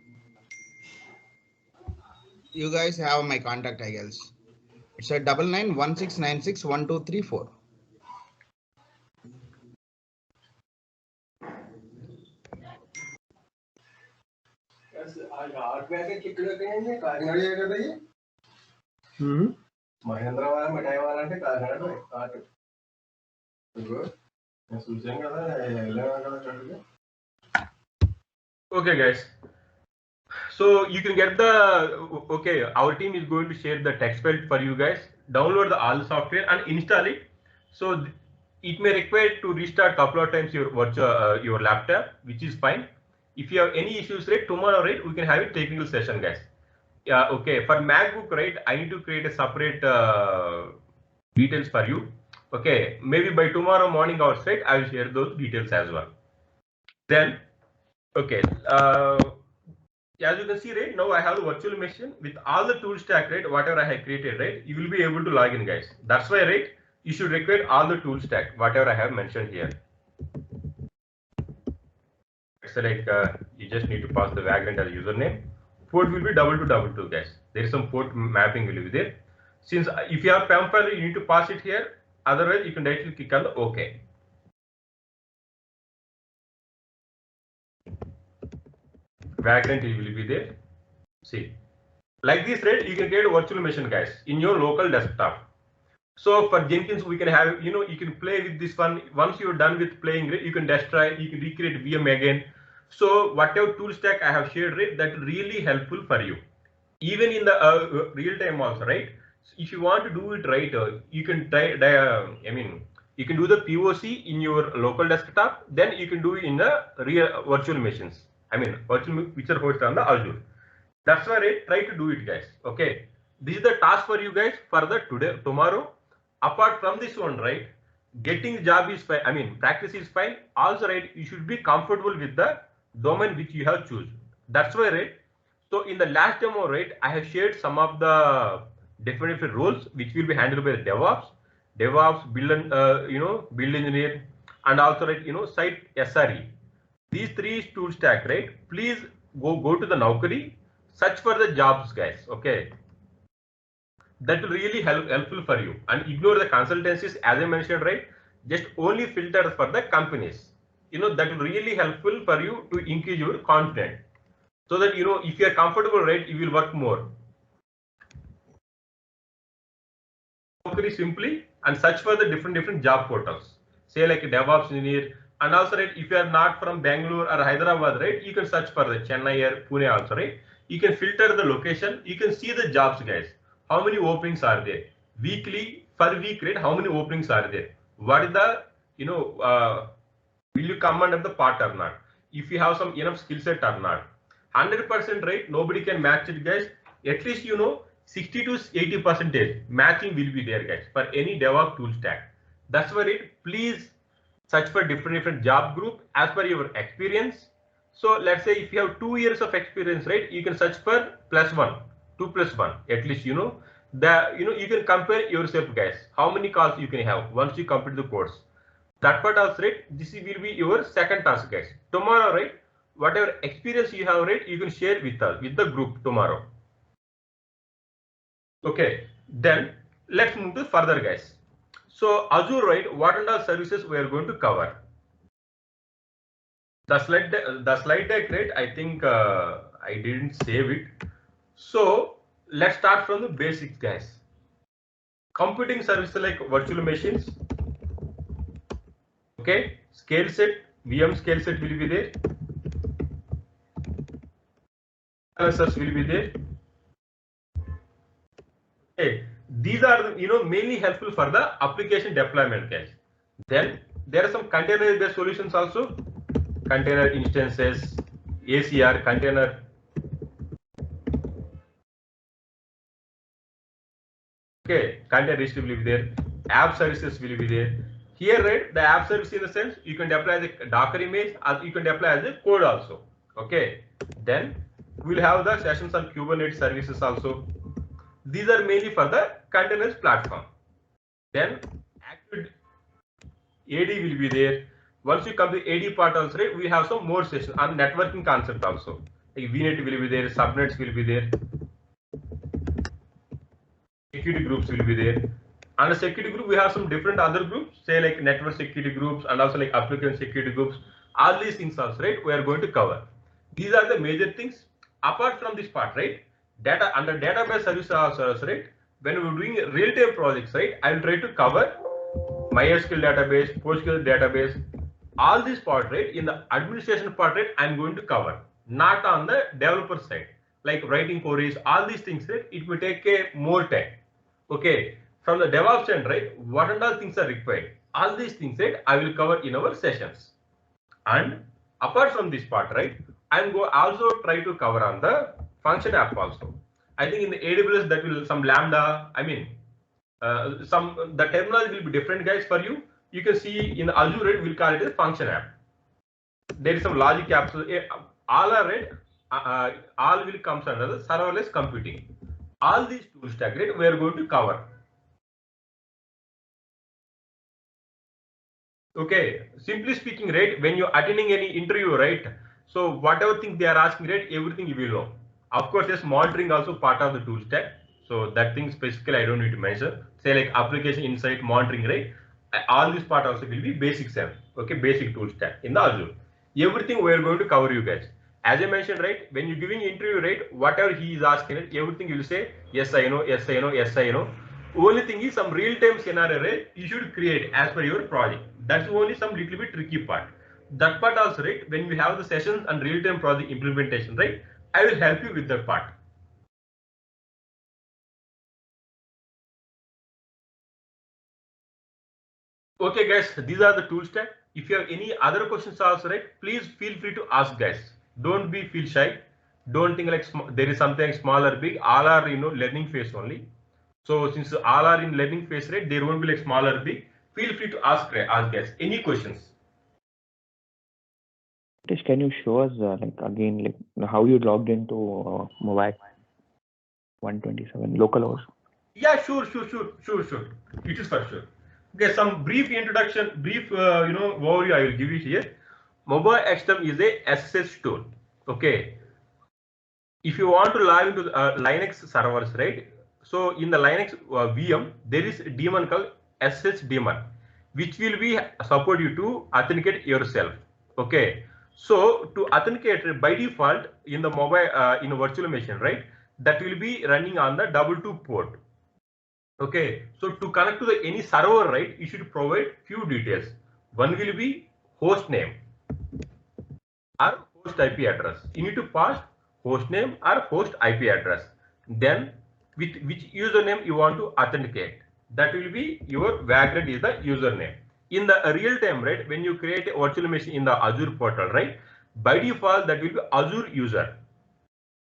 You guys have my contact, I guess. It's a 9916961234. okay, guys. So you can get the, okay, our team is going to share the text file for you guys. Download all the software and install it. So it may require to restart couple of times your virtual your laptop, which is fine. If you have any issues, right, tomorrow, right, we can have a technical session, guys. Okay, for MacBook, right, I need to create a separate details for you. Okay, maybe by tomorrow morning hours, right, I will share those details as well. Then, okay, as you can see, right, now I have the virtual machine with all the tool stack, right, whatever I have created, right, you will be able to log in, guys. That's why, right, you should require all the tool stack, whatever I have mentioned here. So like, you just need to pass the Vagrant as username. Port will be 2222, guys. There is some port mapping will be there. Since if you have PAM file, you need to pass it here. Otherwise, you can directly click on the OK. Vagrant will be there. See, like this, right? You can create a virtual machine, guys, in your local desktop. So for Jenkins, we can have, you know, you can play with this one. Once you're done with playing, you can destroy, you can recreate VM again. So whatever tool stack I have shared, right, that really helpful for you. Even in the real time also, right? If you want to do it right, you can you can do the POC in your local desktop. Then you can do it in the real virtual machines. Virtual which are hosted on the Azure. That's why, right, try to do it, guys. Okay, this is the task for you guys for the tomorrow. Apart from this one, right, getting the job is fine. Practice is fine. Also, right, you should be comfortable with the domain which you have chosen. That's why, right. So in the last demo, right, I have shared some of the different roles which will be handled by the DevOps, build engineer, and also, right, site SRE. These three tool stack, right? Please go to the Naukri, search for the jobs, guys. Okay, that will really helpful for you, and ignore the consultancies, as I mentioned, right? Just only filter for the companies. That will really helpful for you to increase your confidence, so that if you are comfortable, right, you will work more. Naukri simply and search for the different job portals. Say like a DevOps engineer. And also, right, if you are not from Bangalore or Hyderabad, right, you can search for the Chennai or Pune also, right? You can filter the location. You can see the jobs, guys. How many openings are there? Weekly, per week, right? How many openings are there? What is the, will you come under the part or not? If you have some enough skill set or not? 100%, right? Nobody can match it, guys. At least, 60 to 80% matching will be there, guys, for any DevOps tool stack. That's why, right, please search for different job group as per your experience. So let's say if you have 2 years of experience, right, you can search for +1, 2+1, at least, you can compare yourself, guys, how many calls you can have once you complete the course. That part also, right, this will be your second task, guys. Tomorrow, right, whatever experience you have, right, you can share with us, with the group tomorrow. Okay, then let's move to further, guys. So Azure, right, what and all services we are going to cover? The slide deck, right, I think I didn't save it. So let's start from the basics, guys. Computing services like virtual machines. Okay, scale set, VM scale set will be there. Analysis will be there. Okay, these are mainly helpful for the application deployment, guys. Then there are some container-based solutions also. Container instances, ACR, container. Okay, container registry will be there. App services will be there. Here, right, the app service in the sense you can deploy as a Docker image, or you can deploy as a code also. Okay, then we'll have the sessions on Kubernetes services also. These are mainly for the containers platform. Then active AD will be there. Once you complete AD part also, right, we have some more sessions on networking concept also. Like VNet will be there, subnets will be there, security groups will be there. On the security group, we have some different other groups, say like network security groups and also like application security groups. All these things also, right, we are going to cover. These are the major things. Apart from this part, right, data under database service also, right, when we're doing real-time projects, right, I will try to cover MySQL database, PostgreSQL database, all this part, right, in the administration part, right, I'm going to cover, not on the developer side. like writing queries, all these things, right? It will take a more time. Okay. From the DevOps end, right? What and all things are required? All these things, right? I will cover in our sessions. And apart from this part, right? I'm going also try to cover on the function app also. I think in the AWS that will some Lambda. I mean, the terminology will be different, guys, for you. You can see in the Azure, right, we'll call it a function app. There is some logic apps. All are right. All will comes under the serverless computing. All these tool stack, right, we are going to cover. Okay, simply speaking, right, when you're attending any interview, right, so whatever things they are asking, right, everything you will know. Of course, yes, monitoring also part of the tool stack. So that thing specifically I don't need to mention. Say like application insight monitoring, right? All this part also will be basic SAM. Okay, basic tool stack in the Azure. Everything we are going to cover, you guys. As I mentioned, right, when you're giving interview, right, whatever he is asking, right, everything you will say, yes, I know, yes, I know, yes, I know. Only thing is some real-time scenario, right, you should create as per your project. That's only some little bit tricky part. That part also, right, when we have the sessions and real-time project implementation, right, I will help you with that part. Okay, guys, these are the tool stack. If you have any other questions also, right, please feel free to ask, guys. Don't feel shy. Don't think like there is something small or big. All are, learning phase only. So since all are in learning phase, right, there won't be like small or big. Feel free to ask guys. Any questions? Can you show us again how you logged into mobile 127 local hours? Yeah, sure. It is for sure. Okay, some brief introduction, overview I will give you here. Mobile XTEM is a SSH tool. Okay. If you want to log into the, Linux servers, right? So in the Linux VM, there is a daemon called SSH daemon, which will be support you to authenticate yourself. Okay. So to authenticate by default in the mobile in a virtual machine, right? That will be running on the 22 port. Okay. So to connect to the any server, right? You should provide few details. One will be host name or host IP address. You need to pass host name or host IP address. Then with which username you want to authenticate. That will be your Vagrant is the username. In the real time, right, when you create a virtual machine in the Azure portal, right, by default that will be Azure user.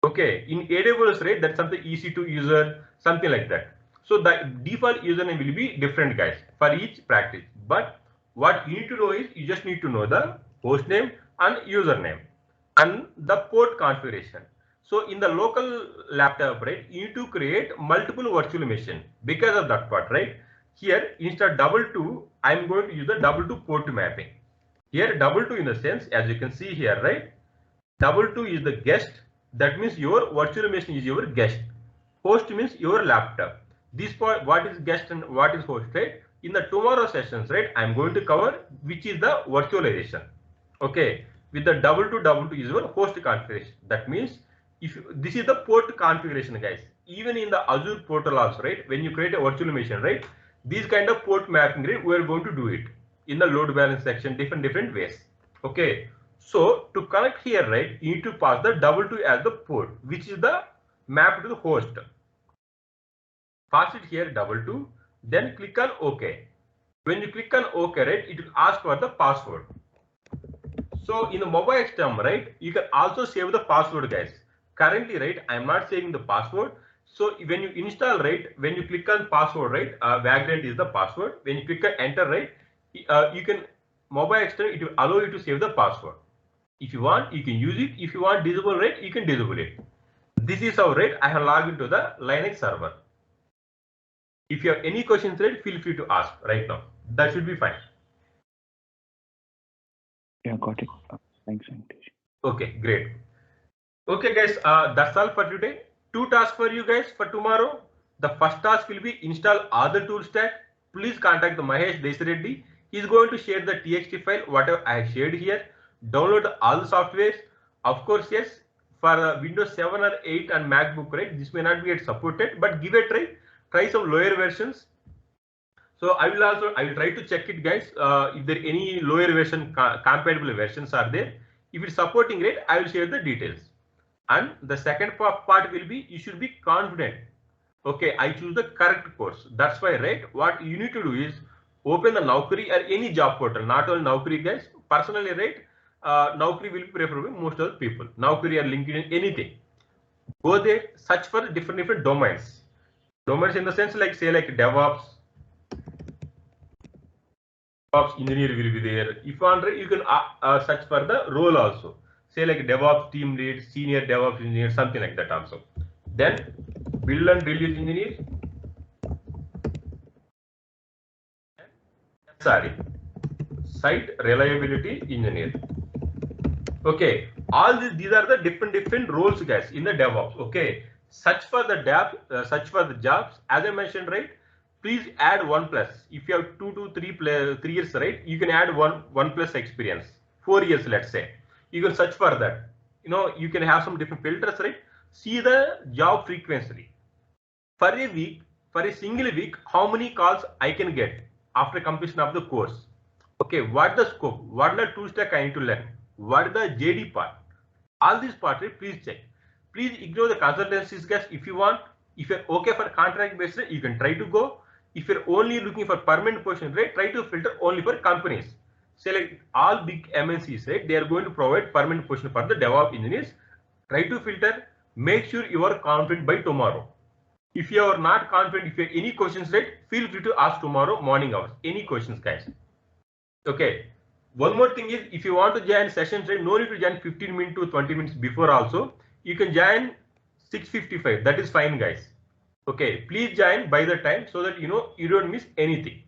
Okay, in AWS, right, that's something EC2 user, something like that. So the default username will be different, guys, for each practice. But what you need to know is you just need to know the host name and username and the port configuration. So in the local laptop, right, you need to create multiple virtual machine because of that part, right? Here instead of 22, I'm going to use the 22 port mapping. Here 22 in the sense, as you can see here, right? 22 is the guest. That means your virtual machine is your guest. Host means your laptop. This part, what is guest and what is host, right? In the tomorrow sessions, right, I'm going to cover which is the virtualization. Okay, with the 22 is your host configuration. That means if this is the port configuration, guys. Even in the Azure portal also, right, when you create a virtual machine, right, these kind of port mapping, right, we are going to do it in the load balance section, different ways. Okay, so to connect here, right, you need to pass the 22 as the port, which is the map to the host. Pass it here 22, then click on OK. When you click on OK, right, it will ask for the password. So in the mobile XTEM, right, you can also save the password, guys. Currently, right, I'm not saving the password. So when you install, right, when you click on password, right, Vagrant is the password. When you click on enter, right, you can mobile XTEM, it will allow you to save the password. If you want, you can use it. If you want disable, right, you can disable it. This is how, right, I have logged into the Linux server. If you have any questions, right, feel free to ask right now. That should be fine. Yeah, got it. Thanks, Venkatesh. Okay, great. Okay, guys, that's all for today. 2 tasks for you guys for tomorrow. The first task will be install other tool stack. Please contact the Mahesh Desireddy. He's going to share the TXT file, whatever I have shared here. Download all the softwares. Of course, yes, for Windows 7 or 8 and MacBook, right, this may not be yet supported, but give it a try. Try some lower versions. So I will try to check it, guys. If there any lower version compatible versions are there. If it's supporting, right, I will share the details. And the second part will be, you should be confident. Okay, I choose the correct course. That's why, right? What you need to do is open the Naukri or any job portal, not only Naukri, guys. Personally, right? Naukri will be preferable most of the people. Naukri or LinkedIn, anything. Go there, search for different domains. Domains in the sense like, say, like DevOps engineer will be there. If you want, you can search for the role also. Say like DevOps team lead, senior DevOps engineer, something like that also. Then build and release engineer. Sorry, site reliability engineer. Okay, all these are the different roles, guys, in the DevOps. Okay, search for the search for the jobs. As I mentioned, right? Please add 1+. If you have 2 to 3 years, right? You can add 1+ experience. 4 years, let's say. You can search for that. You know, you can have some different filters, right? See the job frequency. For a week, for a single week, how many calls I can get after completion of the course? Okay, what the scope? What the tool stack I need to learn? What the JD part? All these parts, right? Please check. Please ignore the consultancies, guys. If you want, if you're okay for contract based, you can try to go. If you're only looking for permanent position, right, try to filter only for companies. Say like all big MNCs, right, they are going to provide permanent position for the DevOps engineers. Try to filter. Make sure you are confident by tomorrow. If you are not confident, if you have any questions, right, feel free to ask tomorrow morning hours. Any questions, guys. Okay. One more thing is, if you want to join sessions, right, no need to join 15 minutes to 20 minutes before also. You can join 6:55. That is fine, guys. Okay, please join by the time so that you know you don't miss anything.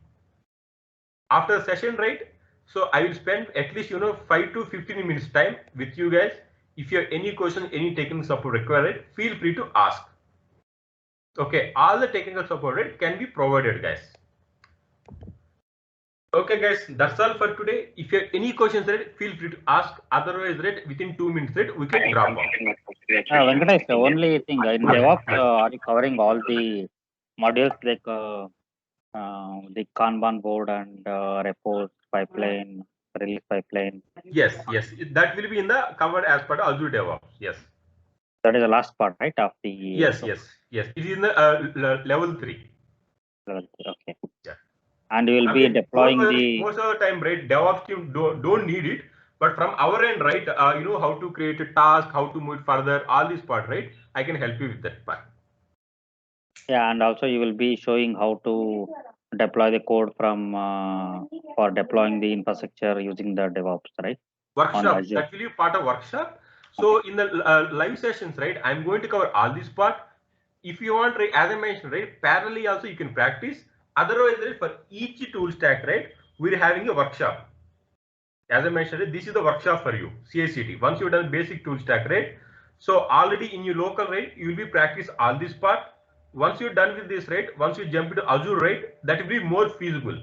After the session, right? So I will spend at least 5 to 15 minutes time with you guys. If you have any question, any technical support required, feel free to ask. Okay, all the technical support, right, can be provided, guys. Okay, guys, that's all for today. If you have any questions, right, feel free to ask. Otherwise, right, within 2 minutes, right, we can drop off. Venkatesh, the only thing in DevOps, are you covering all the modules like the Kanban board and repos pipeline, release pipeline? Yes, that will be in the covered as part of Azure DevOps. Yes. That is the last part, right? Of the yes. It is in the level 3. Level 3. Okay. Yeah. And you will be deploying most of the time, right? DevOps team don't need it, but from our end, right? You know how to create a task, how to move it further, all this part, right? I can help you with that part. Yeah, and also you will be showing how to deploy the code from for deploying the infrastructure using the DevOps, right? Workshop, that will be part of workshop. So in the live sessions, right, I'm going to cover all this part. If you want, right, as I mentioned, right, parallelly also you can practice. Otherwise, right, for each tool stack, right, we're having a workshop. As I mentioned, right, this is the workshop for you, CI/CD. Once you've done basic tool stack, right, so already in your local, right, you will be practice all this part. Once you're done with this, right, once you jump into Azure, right, that will be more feasible.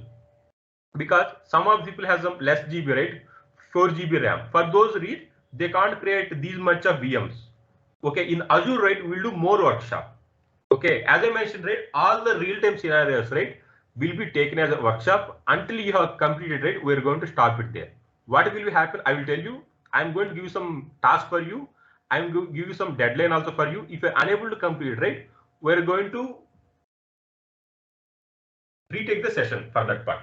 Because some of people have some less GB, right, 4 GB RAM. For those read, they can't create these much of VMs. Okay, in Azure, right, we'll do more workshop. Okay, as I mentioned, right, all the real-time scenarios, right, will be taken as a workshop. Until you have completed, right, we're going to stop it there. What will happen? I will tell you. I'm going to give you some task for you. I'm going to give you some deadline also for you. If you're unable to complete, right, we're going to retake the session for that part.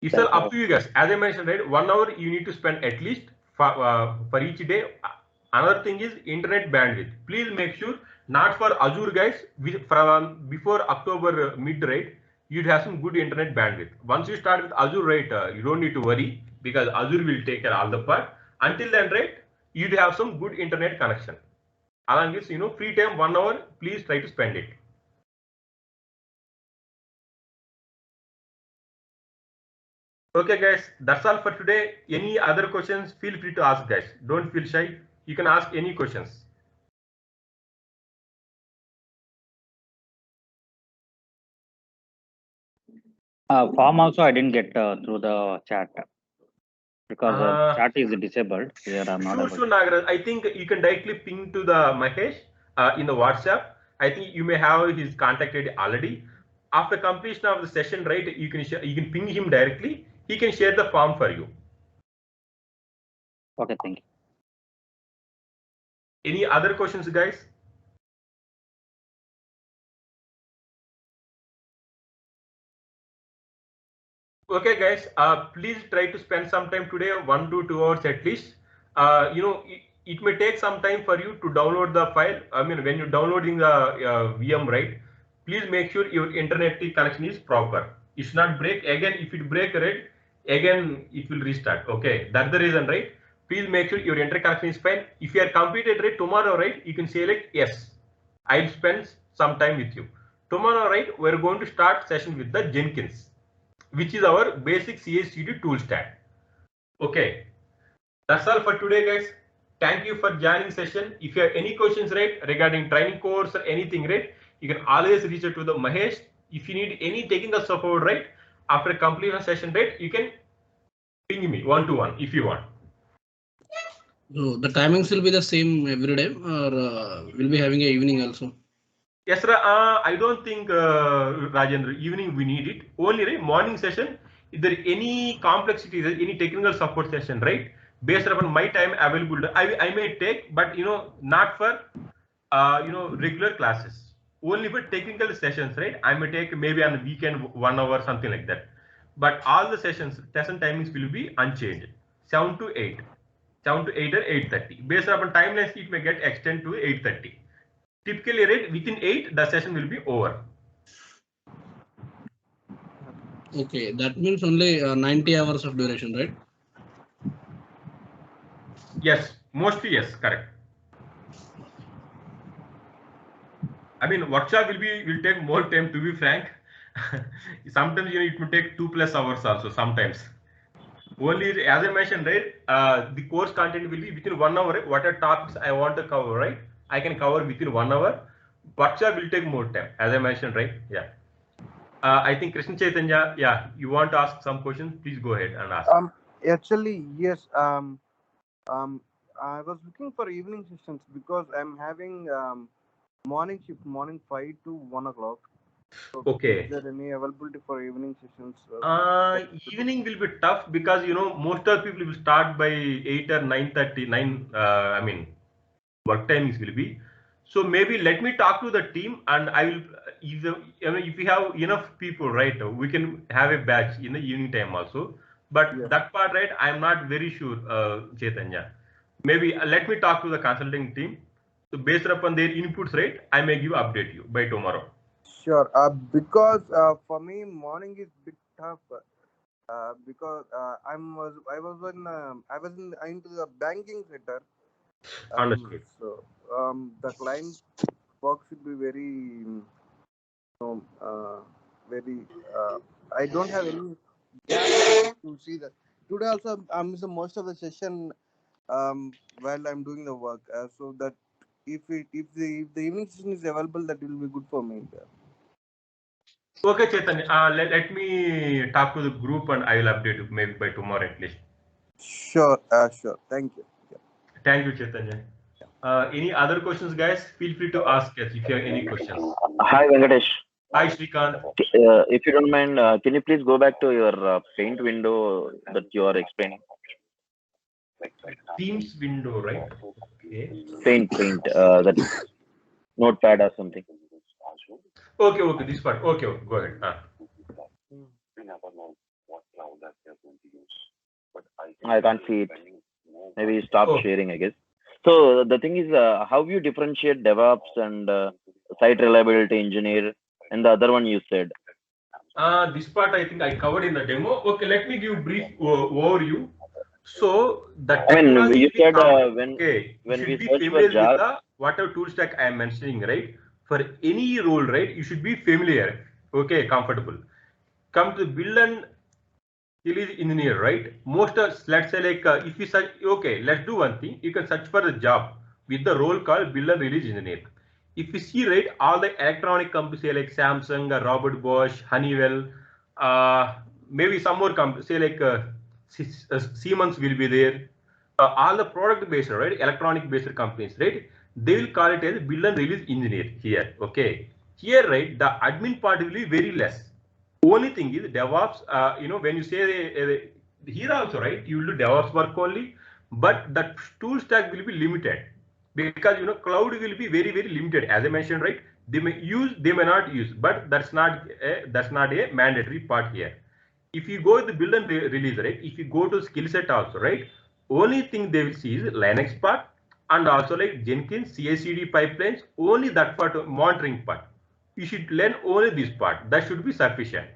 It's all up to you guys. As I mentioned, right, 1 hour you need to spend at least for each day. Another thing is internet bandwidth. Please make sure, not for Azure, guys, from before October mid, right, you'd have some good internet bandwidth. Once you start with Azure, right, you don't need to worry because Azure will take care of all the part. Until then, right, you'd have some good internet connection. Along with, free time 1 hour, please try to spend it. Okay, guys, that's all for today. Any other questions, feel free to ask, guys. Don't feel shy. You can ask any questions. Form also I didn't get through the chat because the chat is disabled. Here I'm not able. Sure, Nagaraj. I think you can directly ping to the Mahesh in the WhatsApp. I think you may have his contact ID already. After completion of the session, right, you can ping him directly. He can share the form for you. Okay, thank you. Any other questions, guys? Okay, guys, please try to spend some time today, 1 to 2 hours at least. It may take some time for you to download the file. I mean, when you're downloading the VM, right, please make sure your internet connection is proper. It should not break. Again, if it breaks, right, again, it will restart. Okay, that's the reason, right? Please make sure your internet connection is fine. If you are completed, right, tomorrow, right, you can say like, yes, I'll spend some time with you. Tomorrow, right, we're going to start session with the Jenkins, which is our basic CI/CD tool stack. Okay, that's all for today, guys. Thank you for joining session. If you have any questions, right, regarding training course or anything, right, you can always reach out to the Mahesh. If you need any technical support, right, after completion session, right, you can ping me one-to-one if you want. So the timings will be the same every day, or we'll be having an evening also? Yes, sir. I don't think, Rajendra, evening we need it. Only right, morning session. If there any complexity, any technical support session, right? Based upon my time available, I may take, but not for regular classes. Only for technical sessions, right? I may take maybe on the weekend 1 hour, something like that. But all the session timings will be unchanged, 7 to 8, 7 to 8 or 8:30. Based upon timelines, it may get extended to 8:30. Typically, right, within 8, the session will be over. Okay, that means only 90 hours of duration, right? Yes, mostly yes, correct. I mean, workshop will take more time, to be frank. Sometimes it may take 2+ hours also. Sometimes. Only as I mentioned, right, the course content will be within 1 hour. Right? What are topics I want to cover, right? I can cover within 1 hour. Workshop will take more time, as I mentioned, right? Yeah. I think Krishna Chaitanya, yeah, you want to ask some questions? Please go ahead and ask. Actually, yes. I was looking for evening sessions because I'm having morning shift, morning 5 to 1 o'clock. So Okay. is there any availability for evening sessions? Evening will be tough because most of people will start by 8 or 9:30. I mean, work timings will be. So maybe let me talk to the team, and I will. If we have enough people, right, we can have a batch in the evening time also. But that part, right, I'm not very sure, Chaitanya. Maybe let me talk to the consulting team. So based upon their inputs, right, I may update you by tomorrow. Sure. Because for me, morning is bit tough. Because I was into the banking sector. Understood. So the client work should be very, very. I don't have any gap to see that. Today also I'm missing most of the session while I'm doing the work. So that if the evening session is available, that will be good for me. Okay, Chaitanya, let me talk to the group and I will update you maybe by tomorrow at least. Sure, sure. Thank you. Yeah. Thank you, Chaitanya. Any other questions, guys? Feel free to ask us if you have any questions. Hi, Venkatesh. Hi, Srikanth. If you don't mind, can you please go back to your Paint window that you are explaining? Teams window, right? Okay. Paint, that notepad or something. Okay, this part. Okay, go ahead. I can't see it. Maybe stop sharing, I guess. So the thing is, how you differentiate DevOps and site reliability engineer, and the other one you said? This part I think I covered in the demo. Okay, let me give brief overview. So the technology you said when we search for Java, with the whatever tool stack I am mentioning, right? For any role, right, you should be familiar. Okay, comfortable. Come to build and release engineer, right? Most of, let's say like if you search, okay, let's do one thing. You can search for the job with the role called build and release engineer. If you see, right, all the electronic companies say like Samsung, Robert Bosch, Honeywell, maybe some more companies say like Siemens will be there. All the product based, right, electronic based companies, right, they will call it as build and release engineer here. Okay, here, right, the admin part will be very less. Only thing is DevOps, when you say here also, right, you will do DevOps work only, but the tool stack will be limited, because cloud will be very, very limited. As I mentioned, right, they may use, they may not use, but that's not a mandatory part here. If you go with the build and release, right, if you go to skill set also, right, only thing they will see is Linux part, and also like Jenkins, CI/CD pipelines, only that part, monitoring part. You should learn only this part. That should be sufficient.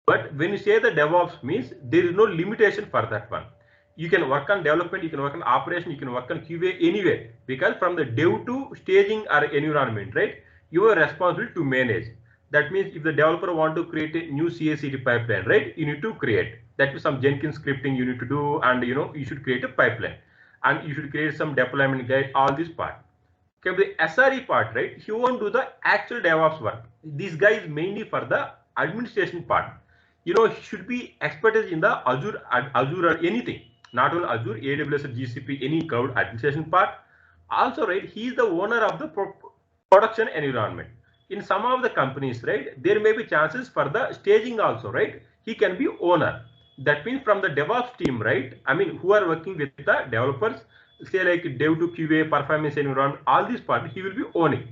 But when you say the DevOps means, there is no limitation for that one. You can work on development, you can work on operation, you can work on QA anywhere, because from the dev to staging or environment, right, you are responsible to manage. That means if the developer want to create a new CI/CD pipeline, right, you need to create. That is some Jenkins scripting you need to do, and you should create a pipeline, and you should create some deployment guide, all this part. Okay, the SRE part, right, he won't do the actual DevOps work. This guy is mainly for the administration part. He should be expertise in the Azure or anything, not only Azure, AWS or GCP, any cloud administration part. Also, right, he is the owner of the production environment. In some of the companies, right, there may be chances for the staging also, right, he can be owner. That means from the DevOps team, right, I mean, who are working with the developers, say like dev to QA, performance environment, all this part, he will be owning.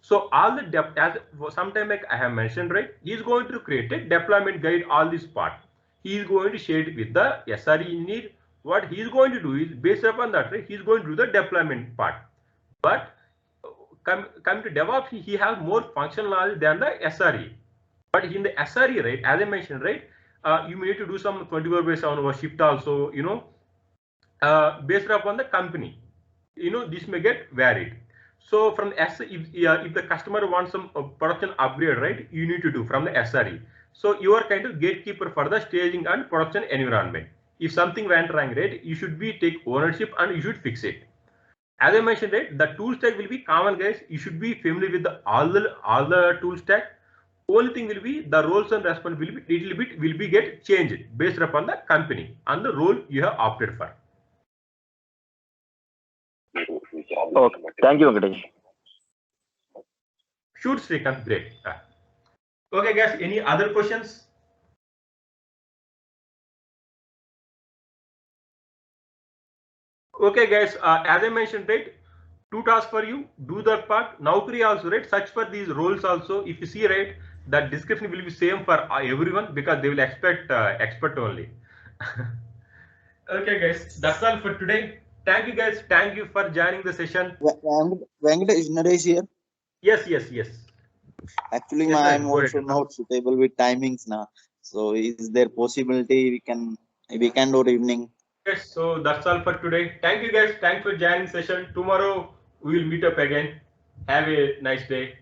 So all the as sometime like I have mentioned, right, he is going to create a deployment guide, all this part. He is going to share it with the SRE engineer. What he is going to do is, based upon that, right, he is going to do the deployment part. But coming to DevOps, he has more functional knowledge than the SRE. But in the SRE, right, as I mentioned, right, you need to do some 24/7 or shift also, based upon the company. This may get varied. So from the if the customer wants some production upgrade, right, you need to do from the SRE. So you are kind of gatekeeper for the staging and production environment. If something went wrong, right, you should take ownership and you should fix it. As I mentioned, right, the tool stack will be common, guys. You should be familiar with all the tool stack. Only thing will be the roles and responsibility little bit will be get changed based upon the company and the role you have opted for. Okay, thank you, Venkatesh. Shoot, Srikanth, great. Okay, guys, any other questions? Okay, guys, as I mentioned, right, 2 tasks for you. Do that part. Naukri also, right, search for these roles also. If you see, right, that description will be same for everyone, because they will expect expert only. Okay, guys, that's all for today. Thank you, guys. Thank you for joining the session. Venkatesh Naresh here. Yes. Actually, Yes, I'm go also ahead. not suitable with timings now. So, is there possibility we can weekend or evening? Yes, so that's all for today. Thank you, guys. Thanks for joining session. Tomorrow we will meet up again. Have a nice day.